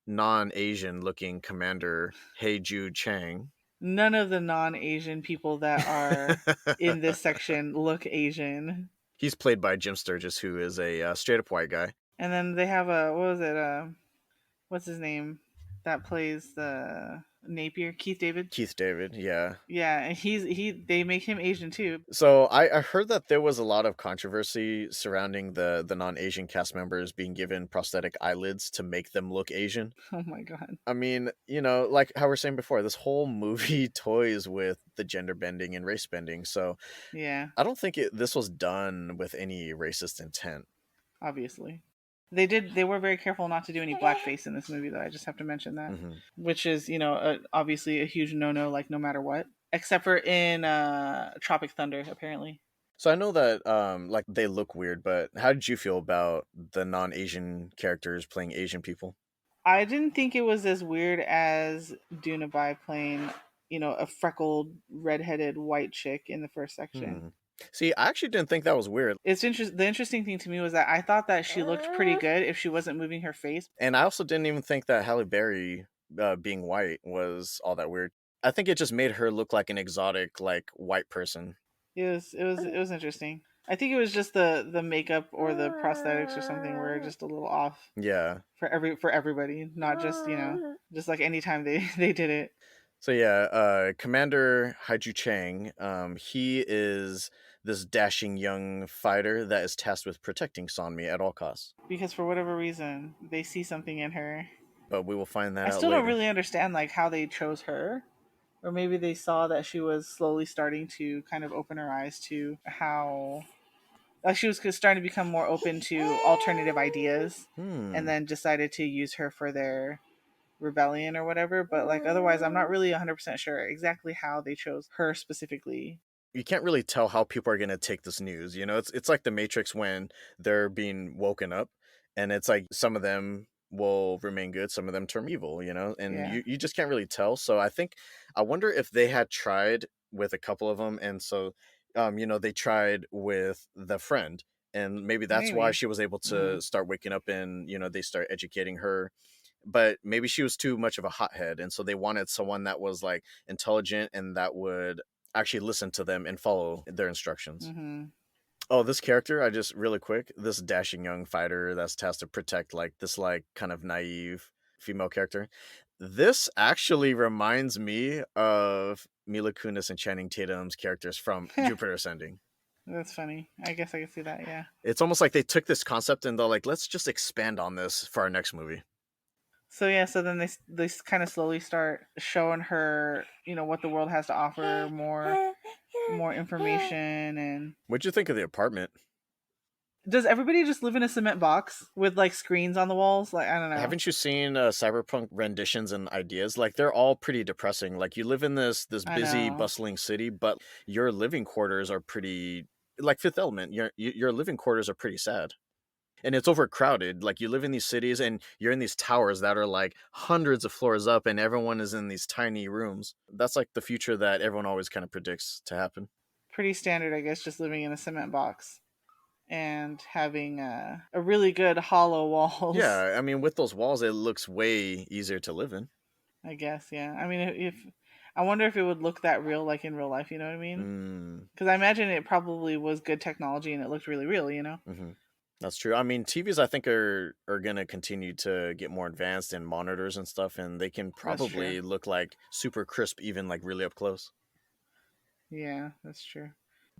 non-Asian looking commander, Heiju Chang.
None of the non-Asian people that are in this section look Asian.
He's played by Jim Sturgis, who is a straight up white guy.
And then they have a what was it? What's his name? That plays the Napier, Keith David.
Keith David, yeah.
Yeah, and they make him Asian too.
So I heard that there was a lot of controversy surrounding the non-Asian cast members being given prosthetic eyelids to make them look Asian.
Oh my god.
I mean, like how we are saying before, this whole movie toys with the gender bending and race bending. So
Yeah,
I don't think this was done with any racist intent.
obviously. They were very careful not to do any blackface in this movie though. I just have to mention that.
Hmm.
Which is, obviously a huge no-no, like no matter what. Except for in Tropic Thunder, apparently.
So I know that like they look weird, but how did you feel about the non-Asian characters playing Asian people?
I didn't think it was as weird as Dunabai playing, a freckled, redheaded white chick in the first section.
Hmm. See, I actually didn't think that was weird.
The interesting thing to me was that I thought that she looked pretty good if she wasn't moving her face.
And I also didn't even think that Halle Berry being white was all that weird. I think it just made her look like an exotic, like white person.
It was interesting. I think it was just the makeup or the prosthetics or something were just a little off
Yeah.
for everybody, not just just like anytime they they did it.
So yeah, Commander Haiju Chang, he is this dashing young fighter that is tasked with protecting Sonmi at all costs.
Because for whatever reason they see something in her.
But we will find that
I
out
still don't
later.
really understand like how they chose her, or maybe they saw that she was slowly starting to kind of open her eyes to how like she was starting to become more open to alternative ideas, and
Hmm.
then decided to use her for their rebellion or whatever. But like otherwise, I'm not really 100% sure exactly how they chose her specifically.
You can't really tell how people are gonna take this news. You know, it's like the Matrix when they're being woken up, and it's like some of them will remain good, some of them turn evil. You know, and
Yeah,
you just can't really tell. So I wonder if they had tried with a couple of them, and so they tried with the friend, and maybe that's why
maybe.
she was able
Hmm.
to start waking up, and they start educating her. But maybe she was too much of a hothead, and so they wanted someone that was like intelligent and that would actually listen to them and follow their instructions.
Hmm.
Oh, this character, I just really quick, this dashing young fighter that's tasked to protect like this like kind of naive female character. This actually reminds me of Mila Kunis and Channing Tatum's characters from Jupiter Ascending.
That's funny. I guess I can see that. Yeah.
It's almost like they took this concept and they're like, let's just expand on this for our next movie.
So yeah, so then they kind of slowly start showing her, what the world has to offer, more information. And
What'd you think of the apartment?
does everybody just live in a cement box with like screens on the walls? Like I don't know.
Haven't you seen cyberpunk renditions and ideas? Like they're all pretty depressing. Like you live in this
I
busy,
know.
bustling city, but your living quarters are pretty like Fifth Element. Your living quarters are pretty sad, and it's overcrowded. Like you live in these cities, and you're in these towers that are like hundreds of floors up, and everyone is in these tiny rooms. That's like the future that everyone always kind of predicts to happen.
Pretty standard, I guess, just living in a cement box and having a really good hollow walls.
Yeah, I mean, with those walls, it looks way easier to live in.
I guess, yeah. I mean, if I wonder if it would look that real, like in real life. You know what I mean?
Mm.
Because I imagine it probably was good technology and it looked really real.
Hmm. That's true. I mean, TVs I think are gonna continue to get more advanced in monitors and stuff, and they can
That's true.
probably look like super crisp, even like really up close.
Yeah, that's true.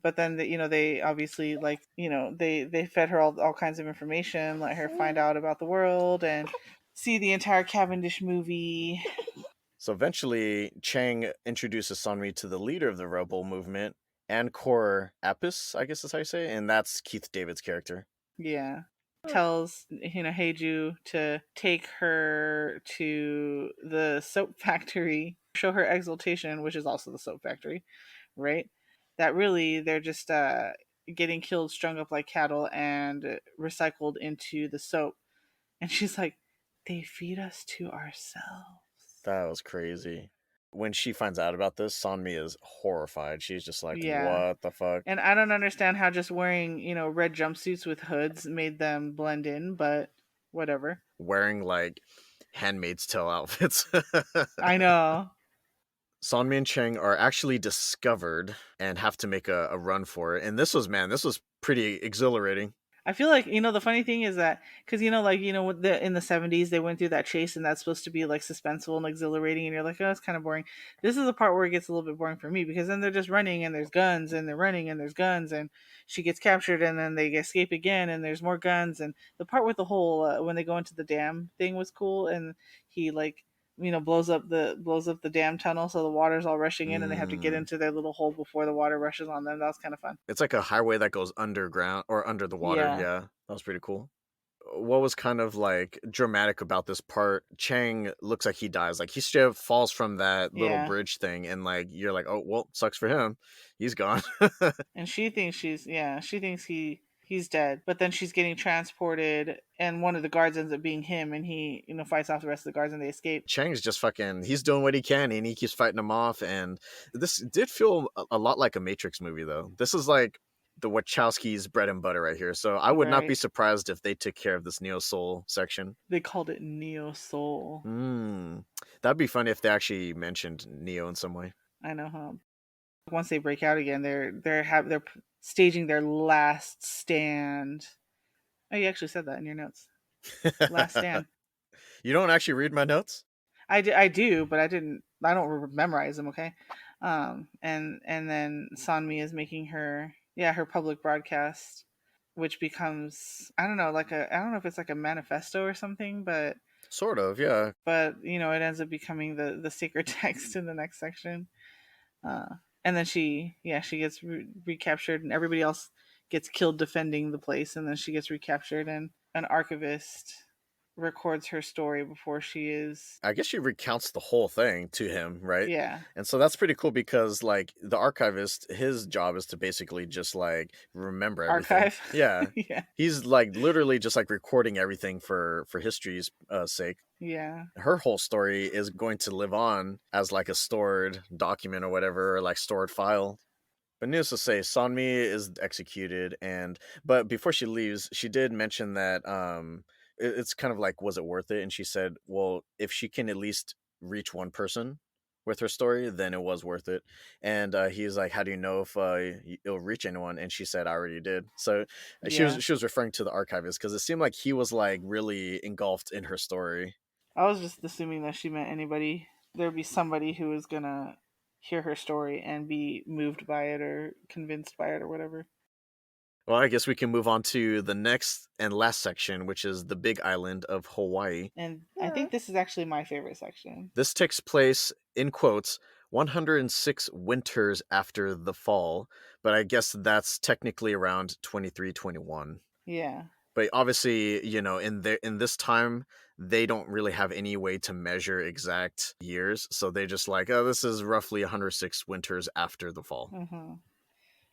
But then they obviously like they fed her all kinds of information, let her find out about the world and see the entire Cavendish movie.
So eventually, Chang introduces Sunri to the leader of the rebel movement, Ancor Apis, I guess is how you say it, and that's Keith David's character.
Yeah. Tells Heiju to take her to the soap factory, show her exaltation, which is also the soap factory, right? That really they're just getting killed, strung up like cattle, and recycled into the soap. And she's like, they feed us to ourselves.
That was crazy. When she finds out about this, Sonmi is horrified. She's just like,
Yeah.
"What the fuck?"
And I don't understand how just wearing, red jumpsuits with hoods made them blend in, but whatever.
Wearing like Handmaid's Tale outfits.
I know.
Sonmi and Cheng are actually discovered and have to make a run for it. And this was pretty exhilarating.
I feel like the funny thing is that because like with in the 70s they went through that chase and that's supposed to be like suspenseful and exhilarating and you're like, oh, it's kind of boring. This is the part where it gets a little bit boring for me because then they're just running and there's guns and they're running and there's guns and she gets captured and then they escape again and there's more guns. And the part with the whole when they go into the dam thing was cool, and he like blows up the dam tunnel so the water's all rushing in and they have to get
Mm.
into their little hole before the water rushes on them. That was kind of fun.
It's like a highway that goes underground or under the water.
Yeah.
Yeah, that was pretty cool. What was kind of like dramatic about this part? Chang looks like he dies. Like he straight up falls from that little
Yeah.
bridge thing, and like you're like, oh well, sucks for him. He's gone.
And she thinks he's dead, but then she's getting transported and one of the guards ends up being him, and he fights off the rest of the guards and they escape.
Chang's just fucking. He's doing what he can, and he keeps fighting them off. And this did feel a lot like a Matrix movie, though. This is like the Wachowskis' bread and butter right here. So I would not be
Right.
surprised if they took care of this Neo Soul section.
They called it Neo Soul.
Hmm, that'd be funny if they actually mentioned Neo in some way.
I know, huh? Once they break out again, they're staging their last stand. Oh, you actually said that in your notes. Last stand.
You don't actually read my notes?
I do, but I don't memorize them. Okay, and then Sanmi is making her public broadcast, which becomes I don't know I don't know if it's like a manifesto or something,
Sort of, yeah.
but it ends up becoming the sacred text in the next section. And then she gets recaptured, and everybody else gets killed defending the place, and then she gets recaptured, and an archivist records her story before she is.
I guess she recounts the whole thing to him, right?
Yeah,
And so that's pretty cool because like the archivist, his job is to basically just like remember everything.
archive.
Yeah.
Yeah,
He's like literally just like recording everything for history's sake.
yeah,
Her whole story is going to live on as like a stored document or whatever, or like stored file. But needless to say, Sonmi is executed, and but before she leaves, she did mention that it's kind of like, was it worth it? And she said, well, if she can at least reach one person with her story, then it was worth it. And he's like, how do you know if it'll reach anyone? And she said, I already did. So
yeah.
she was referring to the archivist because it seemed like he was like really engulfed in her story.
I was just assuming that she meant anybody. There'd be somebody who was gonna hear her story and be moved by it or convinced by it or whatever.
Well, I guess we can move on to the next and last section, which is the Big Island of Hawaii.
And I think this is actually my favorite section.
This takes place, in quotes, 106 winters after the fall, but I guess that's technically around 2321.
Yeah,
But obviously, in this time, they don't really have any way to measure exact years, so they just like, oh, this is roughly 106 winters after the fall.
uh-huh.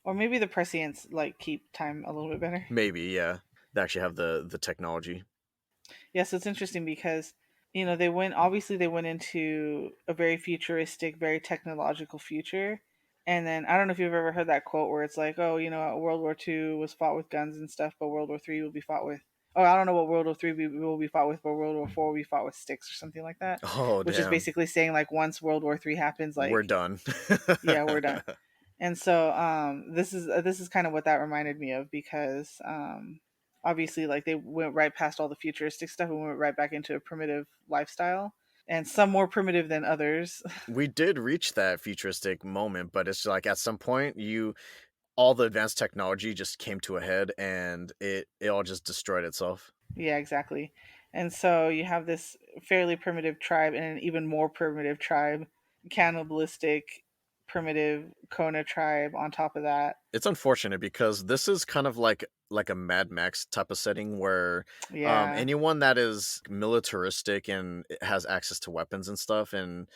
Or maybe the prescients like keep time a little bit better.
Maybe, yeah. They actually have the technology.
Yes, it's interesting because they went into a very futuristic, very technological future. And then I don't know if you've ever heard that quote where it's like, oh, World War II was fought with guns and stuff, but World War III will be fought with. Oh, I don't know what World War III will be fought with, but World War IV will be fought with sticks or something like that.
Oh,
Which is
damn.
basically saying like once World War III happens,
We're
like
done.
yeah, we're done. And so this is kind of what that reminded me of because obviously like they went right past all the futuristic stuff and went right back into a primitive lifestyle, and some more primitive than others.
We did reach that futuristic moment, but it's like at some point you all the advanced technology just came to a head and it all just destroyed itself.
Yeah, exactly. And so you have this fairly primitive tribe and an even more primitive tribe, cannibalistic primitive Kona tribe on top of that.
It's unfortunate because this is kind of like a Mad Max type of setting where
Yeah,
anyone that is militaristic and has access to weapons and stuff, and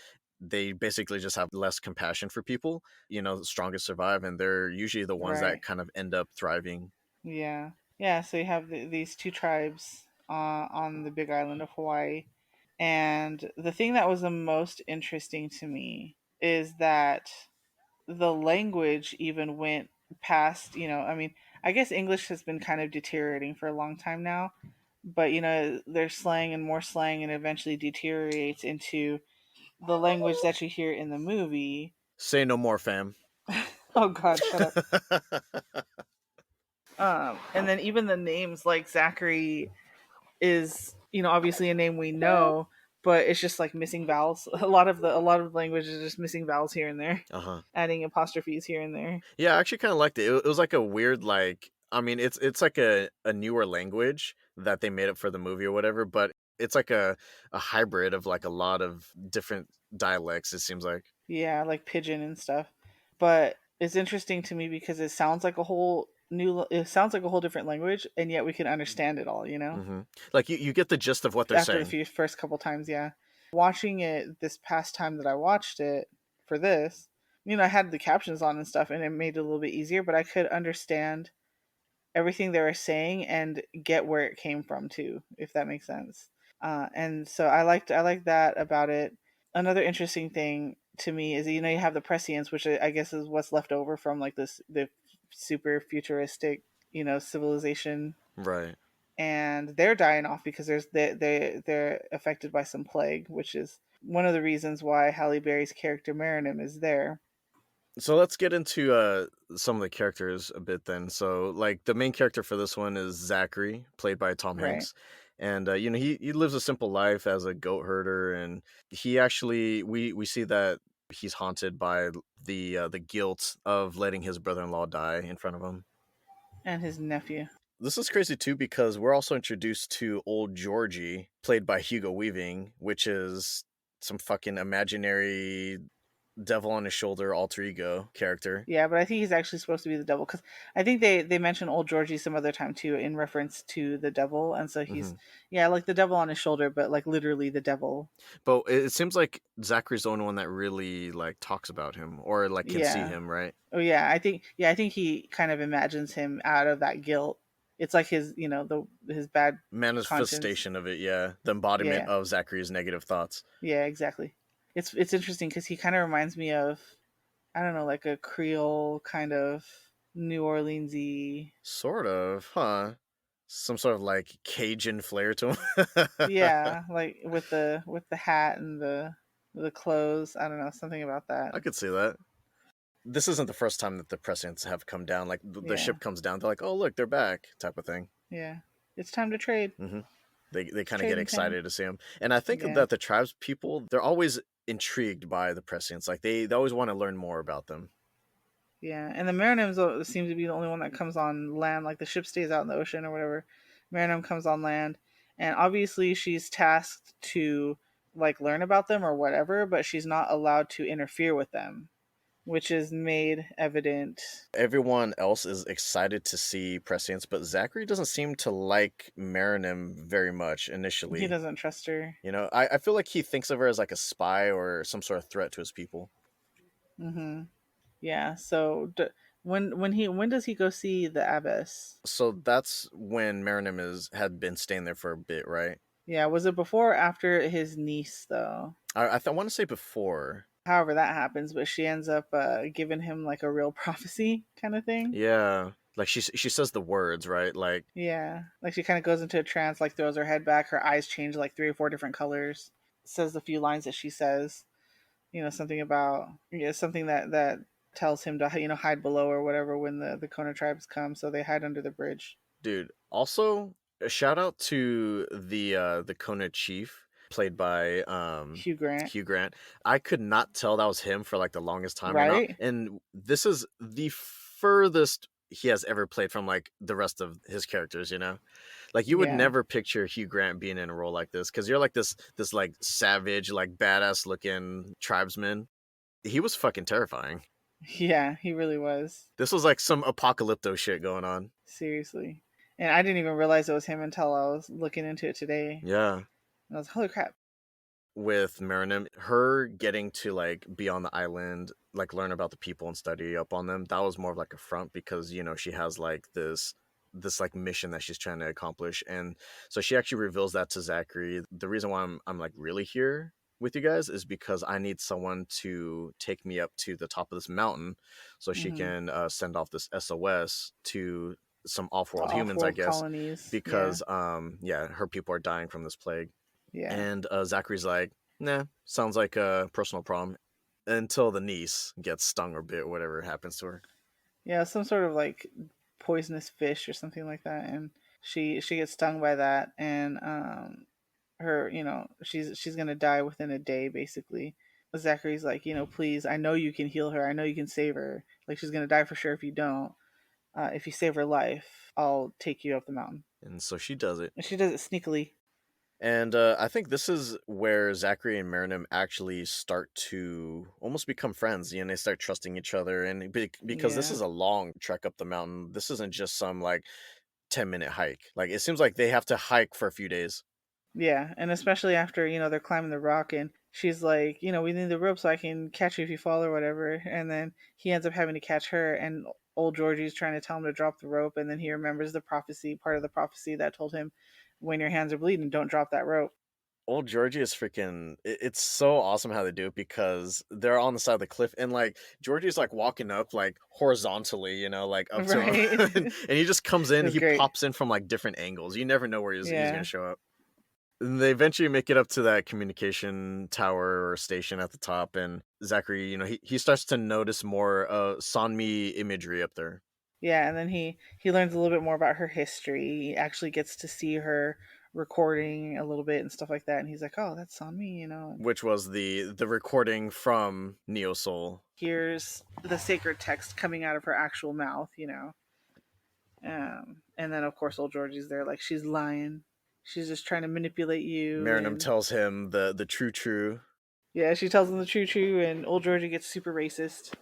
they basically just have less compassion for people, the strongest survive, and they're usually the ones that
right.
kind of end up thriving.
Yeah. Yeah, so you have these two tribes on the big island of Hawaii. And the thing that was the most interesting to me is that the language even went past, I mean, I guess English has been kind of deteriorating for a long time now, but there's slang and more slang and eventually deteriorates into the language that you hear in the movie.
Say no more, fam.
Oh god, shut up. And then even the names like Zachary is obviously a name we know, but it's just like missing vowels. A lot of the language is just missing vowels here and there,
Uh-huh.
adding apostrophes here and there.
Yeah, I actually kind of liked it. It was like a weird, like, I mean, it's like a newer language that they made up for the movie or whatever, but it's like a hybrid of like a lot of different dialects. It seems like.
Yeah, like pigeon and stuff. But it's interesting to me because it sounds like a whole different language, and yet we can understand it all.
Hmm. Like you get the gist of what they're
After the
saying.
first couple times, yeah. Watching it this past time that I watched it for this, I had the captions on and stuff, and it made it a little bit easier, but I could understand everything they were saying and get where it came from too, if that makes sense. And so I liked that about it. Another interesting thing to me is you have the prescience, which I guess is what's left over from like the super futuristic, civilization,
Right.
and they're dying off because they're affected by some plague, which is one of the reasons why Halle Berry's character Marinum is there.
So let's get into some of the characters a bit then. So like the main character for this one is Zachary, played by Tom
Right.
Hanks. And he lives a simple life as a goat herder, and he actually we see that he's haunted by the guilt of letting his brother-in-law die in front of him.
And his nephew.
This is crazy too because we're also introduced to old Georgie, played by Hugo Weaving, which is some fucking imaginary devil on his shoulder alter ego character.
Yeah, but I think he's actually supposed to be the devil, because I think they mention old Georgie some other time too in reference to the devil, and so he's,
Hmm.
yeah, like the devil on his shoulder, but like literally the devil.
But it seems like Zachary's the only one that really like talks about him or like can see
Yeah.
him, right?
Oh yeah, I think he kind of imagines him out of that guilt. It's like his, his bad conscience.
Manifestation of it, yeah. The
Yeah,
embodiment of Zachary's negative thoughts.
yeah, exactly. It's interesting because he kind of reminds me of, I don't know, like a Creole kind of New Orleansy.
Sort of, huh? Some sort of like Cajun flair to him.
Yeah, like with the hat and the clothes. I don't know, something about that.
I could see that. This isn't the first time that the Prescients have come down. Like the
Yeah,
ship comes down, they're like, "Oh, look, they're back," type of thing.
yeah. It's time to trade.
Hmm. They
It's
kind of get
trading time.
excited to see him, and I think
Yeah,
that the tribes people they're always intrigued by the Prescients. Like they always want to learn more about them.
yeah. And the Marinims seem to be the only one that comes on land. Like the ship stays out in the ocean or whatever. Marinim comes on land, and obviously she's tasked to like learn about them or whatever, but she's not allowed to interfere with them, which is made evident.
Everyone else is excited to see Prescience, but Zachary doesn't seem to like Marinim very much
He
initially.
doesn't trust her.
I feel like he thinks of her as like a spy or some sort of threat to his people.
Mm-hmm. Yeah. So when does he go see the abbess?
So that's when Marinim is had been staying there for a bit, right?
Yeah. Was it before or after his niece though?
I want to say before.
However that happens, but she ends up giving him like a real prophecy kind of thing.
Yeah, like she says the words right, like
Yeah, like she kind of goes into a trance, like throws her head back, her eyes change like three or four different colors. Says the few lines that she says, something about, something that tells him to, hide below or whatever when the Kona tribes come, so they hide under the bridge.
dude. Also, a shout out to the Kona chief played by
Hugh Grant,
Hugh Grant. I could not tell that was him for like the longest time,
right?
and this is the furthest he has ever played from like the rest of his characters. Like you would
Yeah,
never picture Hugh Grant being in a role like this because you're like this like savage, like badass looking tribesman. He was fucking terrifying.
yeah, he really was.
This was like some apocalypto shit going on.
Seriously, and I didn't even realize it was him until I was looking into it today,
Yeah.
and I was, holy crap.
With Marinim, her getting to like be on the island, like learn about the people and study up on them, that was more of like a front because she has like this like mission that she's trying to accomplish, and so she actually reveals that to Zachary. The reason why I'm like really here with you guys is because I need someone to take me up to the top of this mountain so she
Hmm.
can send off this SOS to some
To
off-world humans, I
off-world
guess,
colonies, yeah,
because yeah, her people are dying from this plague.
yeah.
And Zachary's like, nah, sounds like a personal problem. Until the niece gets stung or bit, whatever happens to her.
Yeah, some sort of like poisonous fish or something like that, and she gets stung by that, and her, she's gonna die within a day basically. Zachary's like, please, I know you can heal her, I know you can save her. Like she's gonna die for sure if you don't. If you save her life, I'll take you up the mountain.
And so she does it.
And she does it sneakily.
And I think this is where Zachary and Marinim actually start to almost become friends. They start trusting each other. And because this
Yeah.
is a long trek up the mountain, this isn't just some like 10-minute hike. Like it seems like they have to hike for a few days.
Yeah, and especially after, they're climbing the rock, and she's like, we need the rope so I can catch you if you fall or whatever. And then he ends up having to catch her, and old Georgie's trying to tell him to drop the rope, and then he remembers the prophecy, part of the prophecy that told him, when your hands are bleeding, don't drop that rope.
Old Georgie is freaking it's so awesome how they do it because they're on the side of the cliff and like Georgie's like walking up like horizontally, like up to him.
Right.
And he just comes in,
That's
he
great.
pops in from like different angles. You never know where he's gonna
Yeah.
show up. And they eventually make it up to that communication tower or station at the top, and Zachary, he starts to notice more Sanmi imagery up there.
Yeah, and then he learns a little bit more about her history. He actually gets to see her recording a little bit and stuff like that, and he's like, "Oh, that's on me," and
Which was the recording from Neo Soul.
here's the sacred text coming out of her actual mouth. And then of course old Georgie's there, like she's lying. She's just trying to manipulate you,
Marinum
and
tells him the true.
yeah, she tells him the true, and old Georgie gets super racist.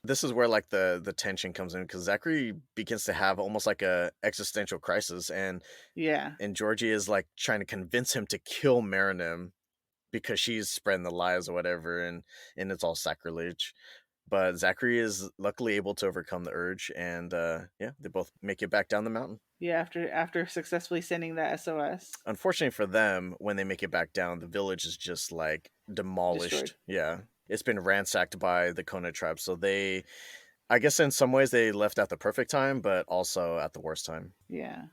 This is where like the tension comes in because Zachary begins to have almost like a existential crisis,
Yeah,
and Georgie is like trying to convince him to kill Marinum because she's spreading the lies or whatever, and it's all sacrilege. But Zachary is luckily able to overcome the urge, and yeah, they both make it back down the mountain.
yeah. After successfully sending that SOS,
Unfortunately for them, when they make it back down, the village is just like
destroyed.
demolished. Yeah, it's been ransacked by the Kona tribe. So I guess in some ways they left at the perfect time, but also at the worst time.
Yeah,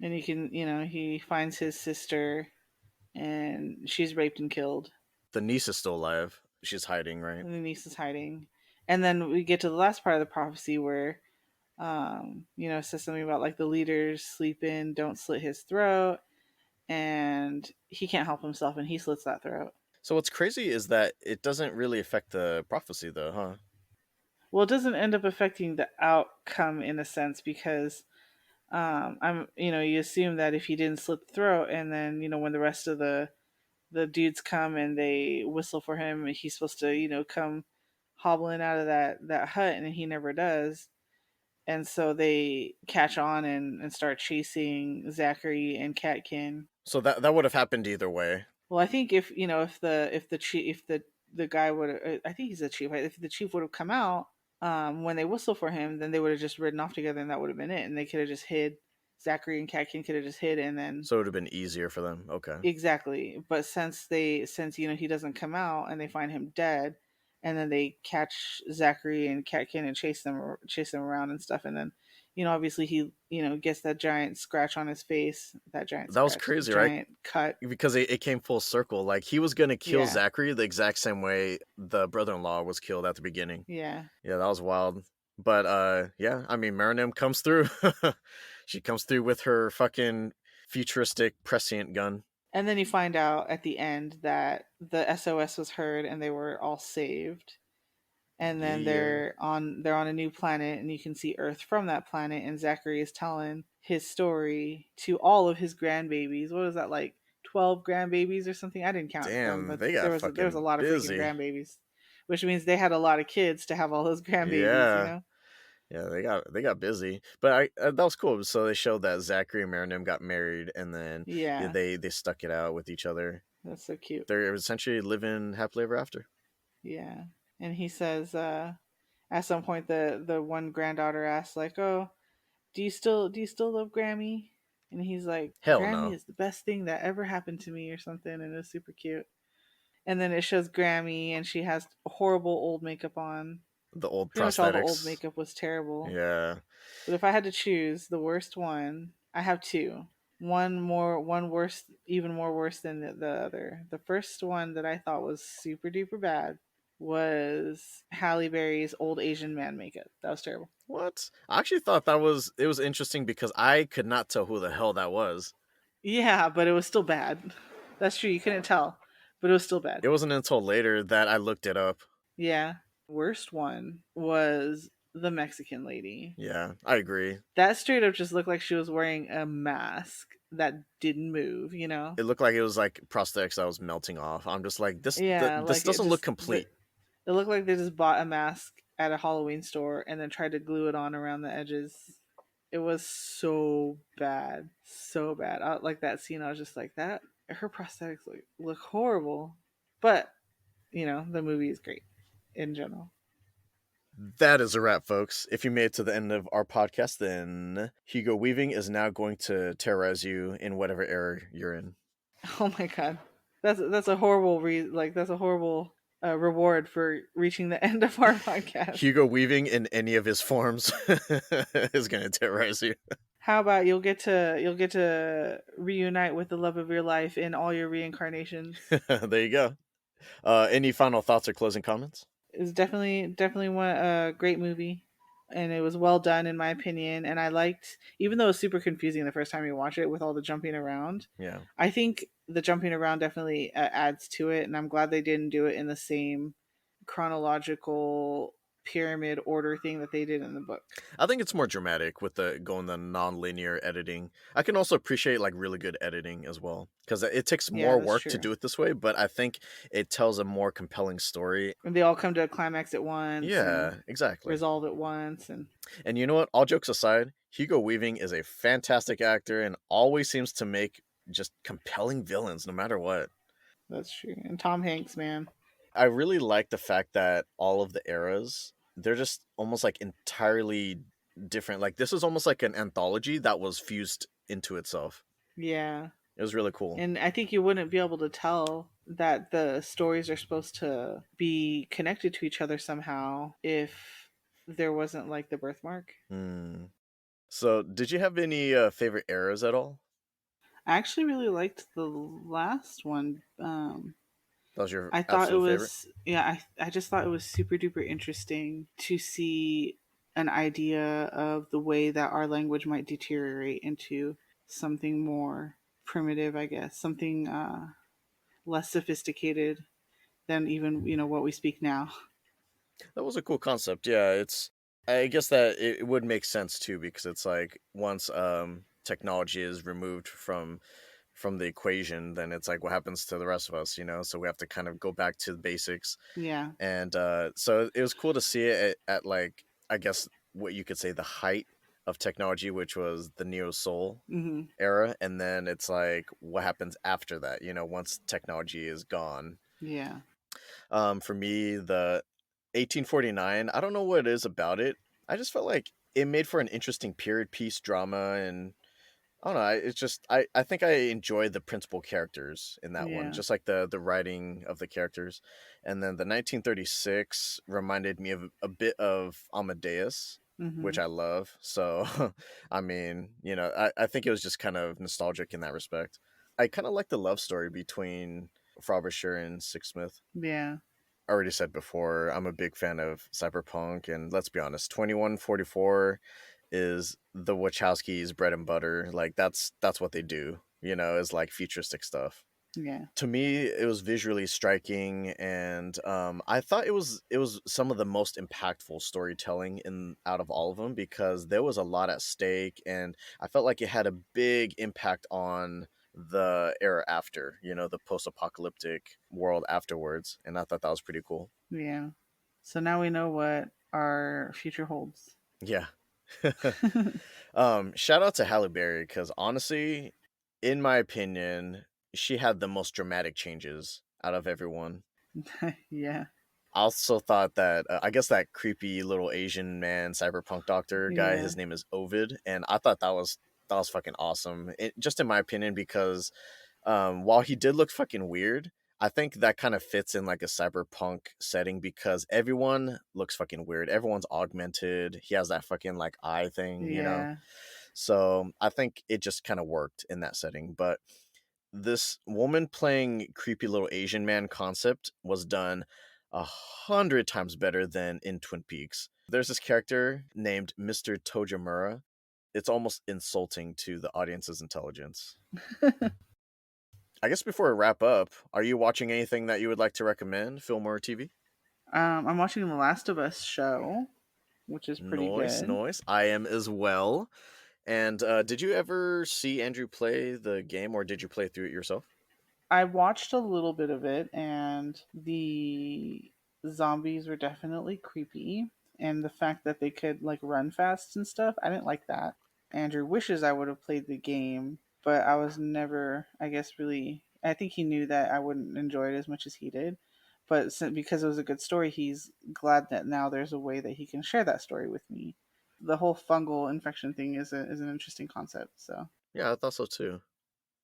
and he finds his sister, and she's raped and killed.
The niece is still alive. She's hiding, right?
And the niece is hiding. And then we get to the last part of the prophecy where, it says something about like the leaders sleep in, don't slit his throat, and he can't help himself, and he slits that throat.
So what's crazy is that it doesn't really affect the prophecy, though, huh?
Well, it doesn't end up affecting the outcome in a sense because you assume that if he didn't slit the throat, and then when the rest of the dudes come and they whistle for him, he's supposed to come hobbling out of that hut, and he never does. And so they catch on and start chasing Zachary and Catkin.
So that would have happened either way.
Well, I think if the chief, if the guy would, I think he's a chief. If the chief would have come out when they whistle for him, then they would have just ridden off together, and that would have been it. And they could have just hid. Zachary and Catkin could have just hid, and then
So it would have been easier for them. Okay.
exactly. But since he doesn't come out, and they find him dead, and then they catch Zachary and Catkin and chase them around and stuff, and then obviously he gets that giant scratch on his face, that giant
That was
scratch,
crazy, right?
giant cut.
Because it came full circle. Like he was gonna kill
Yeah,
Zachary the exact same way the brother-in-law was killed at the beginning.
yeah.
Yeah, that was wild. But yeah, I mean Marinum comes through. She comes through with her fucking futuristic prescient gun.
And then you find out at the end that the SOS was heard and they were all saved. And then
Yeah.
they're on a new planet, and you can see Earth from that planet, and Zachary is telling his story to all of his grandbabies. What is that, like 12 grandbabies or something? I didn't count them,
Damn,
but
they
there
got
was a
fucking
lot of freaking
busy.
grandbabies, which means they had a lot of kids to have all those grandbabies.
Yeah. Yeah, they got busy. But that was cool. So they showed that Zachary and Marinum got married and then yeah,
Yeah,
they stuck it out with each other.
that's so cute.
They're essentially living happily ever after.
Yeah. And he says at some point the one granddaughter asks like, "Oh, do you still love Grammy?" And he's like,
Hell
"Grammy
no.
is the best thing that ever happened to me," or something, and it's super cute. And then it shows Grammy, and she has horrible old makeup on.
The old
Pretty much all the old
prosthetics.
makeup was terrible.
Yeah.
But if I had to choose the worst one, I have two. One worse, even more worse than the other. The first one that I thought was super duper bad was Halle Berry's old Asian man makeup. That was terrible.
What? I actually thought it was interesting because I could not tell who the hell that was.
Yeah, but it was still bad. That's true. You couldn't tell, but it was still bad.
It wasn't until later that I looked it up.
Yeah. Worst one was the Mexican lady.
Yeah, I agree.
That straight up just looked like she was wearing a mask that didn't move.
It looked like it was like prosthetics that was melting off. I'm just like
Yeah,
this
like it
doesn't look
just
complete.
it looked like they just bought a mask at a Halloween store and then tried to glue it on around the edges. It was so bad, so bad. Like that scene, I was just like that. Her prosthetics look horrible, but the movie is great in general.
That is a wrap, folks. If you made it to the end of our podcast, then Hugo Weaving is now going to terrorize you in whatever era you're in.
Oh my god. that's a horrible that's a horrible reward for reaching the end of our podcast.
Hugo Weaving in any of his forms is gonna terrorize you.
How about you'll get to reunite with the love of your life in all your reincarnations?
There you go. Any final thoughts or closing comments?
It's definitely one a great movie, and it was well done in my opinion. And I liked, even though it was super confusing the first time you watch it with all the jumping around.
Yeah.
I think the jumping around definitely adds to it, and I'm glad they didn't do it in the same chronological pyramid order thing that they did in the book.
I think it's more dramatic with the going the non-linear editing. I can also appreciate like really good editing as well because it takes
Yeah,
more
that's
work to
true.
do it this way, but I think it tells a more compelling story.
And they all come to a climax at once and
Yeah, exactly.
resolve at once, and
And you know what? All jokes aside, Hugo Weaving is a fantastic actor and always seems to make just compelling villains no matter what.
that's true. And Tom Hanks, man,
I really like the fact that all of the eras, they're just almost like entirely different. Like this is almost like an anthology that was fused into itself.
yeah.
It was really cool.
And I think you wouldn't be able to tell that the stories are supposed to be connected to each other somehow if there wasn't like the birthmark.
Hmm. So, did you have any favorite eras at all?
I actually really liked the last one.
That was your
I thought it
absolute favorite?
was, yeah, I just thought it was super duper interesting to see an idea of the way that our language might deteriorate into something more primitive, I guess, something less sophisticated than even, what we speak now.
That was a cool concept. Yeah, it's. I guess that it would make sense too because it's like once technology is removed from the equation, then it's like what happens to the rest of us, you know? So we have to kind of go back to the basics.
Yeah.
And so it was cool to see it at like I guess what you could say the height of technology, which was the neo soul
Hmm.
era, and then it's like what happens after that, you know, once technology is gone.
Yeah.
For me, the 1849, I don't know what it is about it. I just felt like it made for an interesting period piece drama, and I don't know. It's just I think I enjoyed the principal characters in that one,
Yeah.
just like the writing of the characters. And then the 1936 reminded me of a bit of Amadeus, which
Hmm.
I love. So, I mean, you know, I think it was just kind of nostalgic in that respect. I kind of like the love story between Frobisher and Sixsmith.
Yeah.
I already said before, I'm a big fan of cyberpunk, and let's be honest, 2144 is the Wachowskis' bread and butter. Like that's what they do. You know, is like futuristic stuff.
Yeah.
To me, it was visually striking, and I thought it was some of the most impactful storytelling in out of all of them because there was a lot at stake, and I felt like it had a big impact on the era after, you know, the post-apocalyptic world afterwards, and I thought that was pretty cool.
Yeah. So now we know what our future holds.
Yeah. Shout out to Halle Berry because honestly, in my opinion, she had the most dramatic changes out of everyone.
Yeah.
I also thought that I guess that creepy little Asian man cyberpunk doctor guy,
Yeah.
his name is Ovid, and I thought that was fucking awesome. Just in my opinion, because while he did look fucking weird, I think that kind of fits in like a cyberpunk setting because everyone looks fucking weird. Everyone's augmented. He has that fucking like eye thing, you know.
Yeah.
So I think it just kind of worked in that setting. But this woman playing creepy little Asian man concept was done 100 times better than in Twin Peaks. There's this character named Mr. Tojimura. It's almost insulting to the audience's intelligence. I guess before we wrap up, are you watching anything that you would like to recommend, film or TV?
I'm watching the Last of Us show, which is pretty
Noise,
good.
noise. I am as well. And did you ever see Andrew play the game, or did you play through it yourself?
I watched a little bit of it, and the zombies were definitely creepy. And the fact that they could like run fast and stuff, I didn't like that. Andrew wishes I would have played the game, but I was never, I guess, really. I think he knew that I wouldn't enjoy it as much as he did. But because it was a good story, he's glad that now there's a way that he can share that story with me. The whole fungal infection thing is an interesting concept. So
Yeah, I thought so too.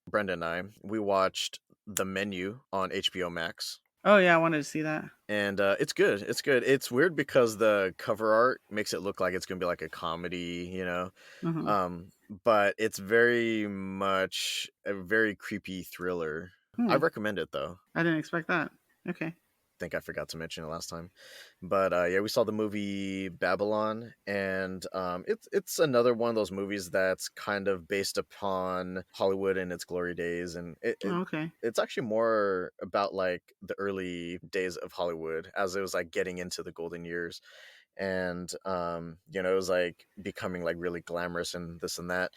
Brenda and I, we watched The Menu on HBO Max.
Oh yeah, I wanted to see that.
And it's good. It's good. It's weird because the cover art makes it look like it's gonna be like a comedy, you know.
Hmm.
Um, but it's very much a very creepy thriller. I
Hmm.
recommend it though.
I didn't expect that. Okay.
Think I forgot to mention it last time, but yeah, we saw the movie Babylon, and it's another one of those movies that's kind of based upon Hollywood in its glory days, and
Oh, okay.
it's actually more about like the early days of Hollywood as it was like getting into the golden years, and it was like becoming like really glamorous and this and that.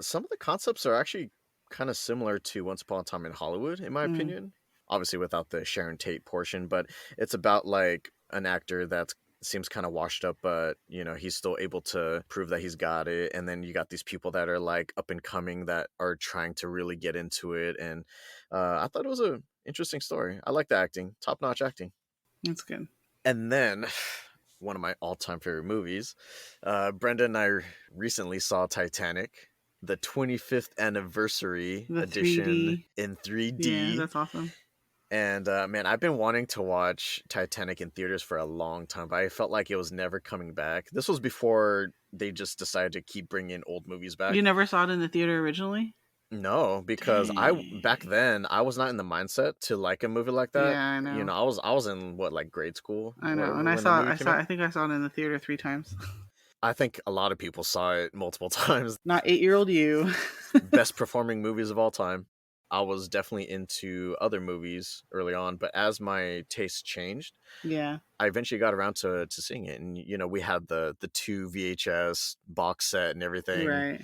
Some of the concepts are actually kind of similar to Once Upon a Time in Hollywood, in my
Mm.
opinion. Obviously, without the Sharon Tate portion, but it's about like an actor that seems kind of washed up, but he's still able to prove that he's got it. And then you got these people that are like up and coming that are trying to really get into it. And I thought it was a interesting story. I like the acting, top notch acting.
That's good.
And then one of my all time favorite movies, Brenda and I recently saw Titanic, the 25th anniversary
The
edition
3D.
in
Yeah,
3D.
that's awesome.
And man, I've been wanting to watch Titanic in theaters for a long time, but I felt like it was never coming back. This was before they just decided to keep bringing old movies
You
back.
never saw it in the theater originally?
No, because I back
Dang.
then I was not in the mindset to like a movie like that.
Yeah, I know.
I was in what, like grade school
I know. And I
when the
saw
movie came out.
I think I saw it in the theater 3 times.
I think a lot of people saw it multiple times.
Not 8-year-old you.
Best performing movies of all time. I was definitely into other movies early on, but as my taste changed,
Yeah.
I eventually got around to seeing it. And we had the 2 VHS box set and everything.
Right.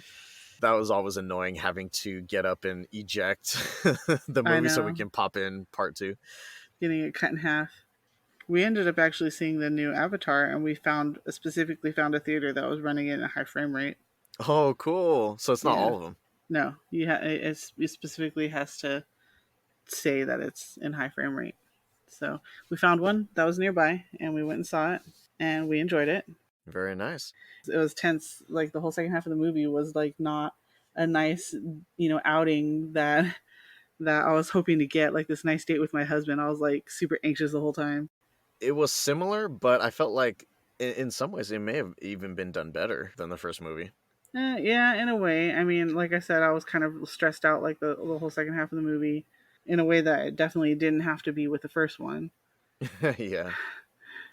That was always annoying, having to get up and eject the
I
movie so we
know.
can pop in part 2.
Getting it cut in half. We ended up actually seeing the new Avatar, and we specifically found a theater that was running it in a high frame rate.
Oh, cool. So it's not
Yeah.
all of them.
No, it specifically has to say that it's in high frame rate. So we found one that was nearby, and we went and saw it, and we enjoyed it.
Very nice.
It was tense. Like the whole second half of the movie was like not a nice, outing that I was hoping to get. Like this nice date with my husband. I was like super anxious the whole time.
It was similar, but I felt like in some ways it may have even been done better than the first movie.
Yeah, in a way. I mean, like I said, I was kind of stressed out like the whole second half of the movie in a way that it definitely didn't have to be with the first one.
Yeah.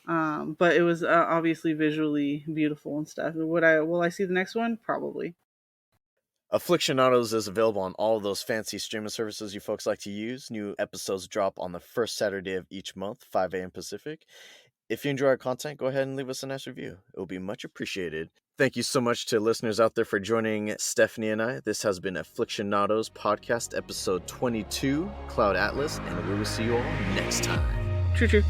But it was obviously visually beautiful and stuff. Will I see the next one? Probably.
Aflixionados is available on all of those fancy streaming services you folks like to use. New episodes drop on the first Saturday of each month, 5 a.m. Pacific. If you enjoy our content, go ahead and leave us a nice review. It will be much appreciated. Thank you so much to listeners out there for joining Stephanie and I. This has been Aflixionados Podcast, episode 22, Cloud Atlas, and we will see you all next time.
True, true.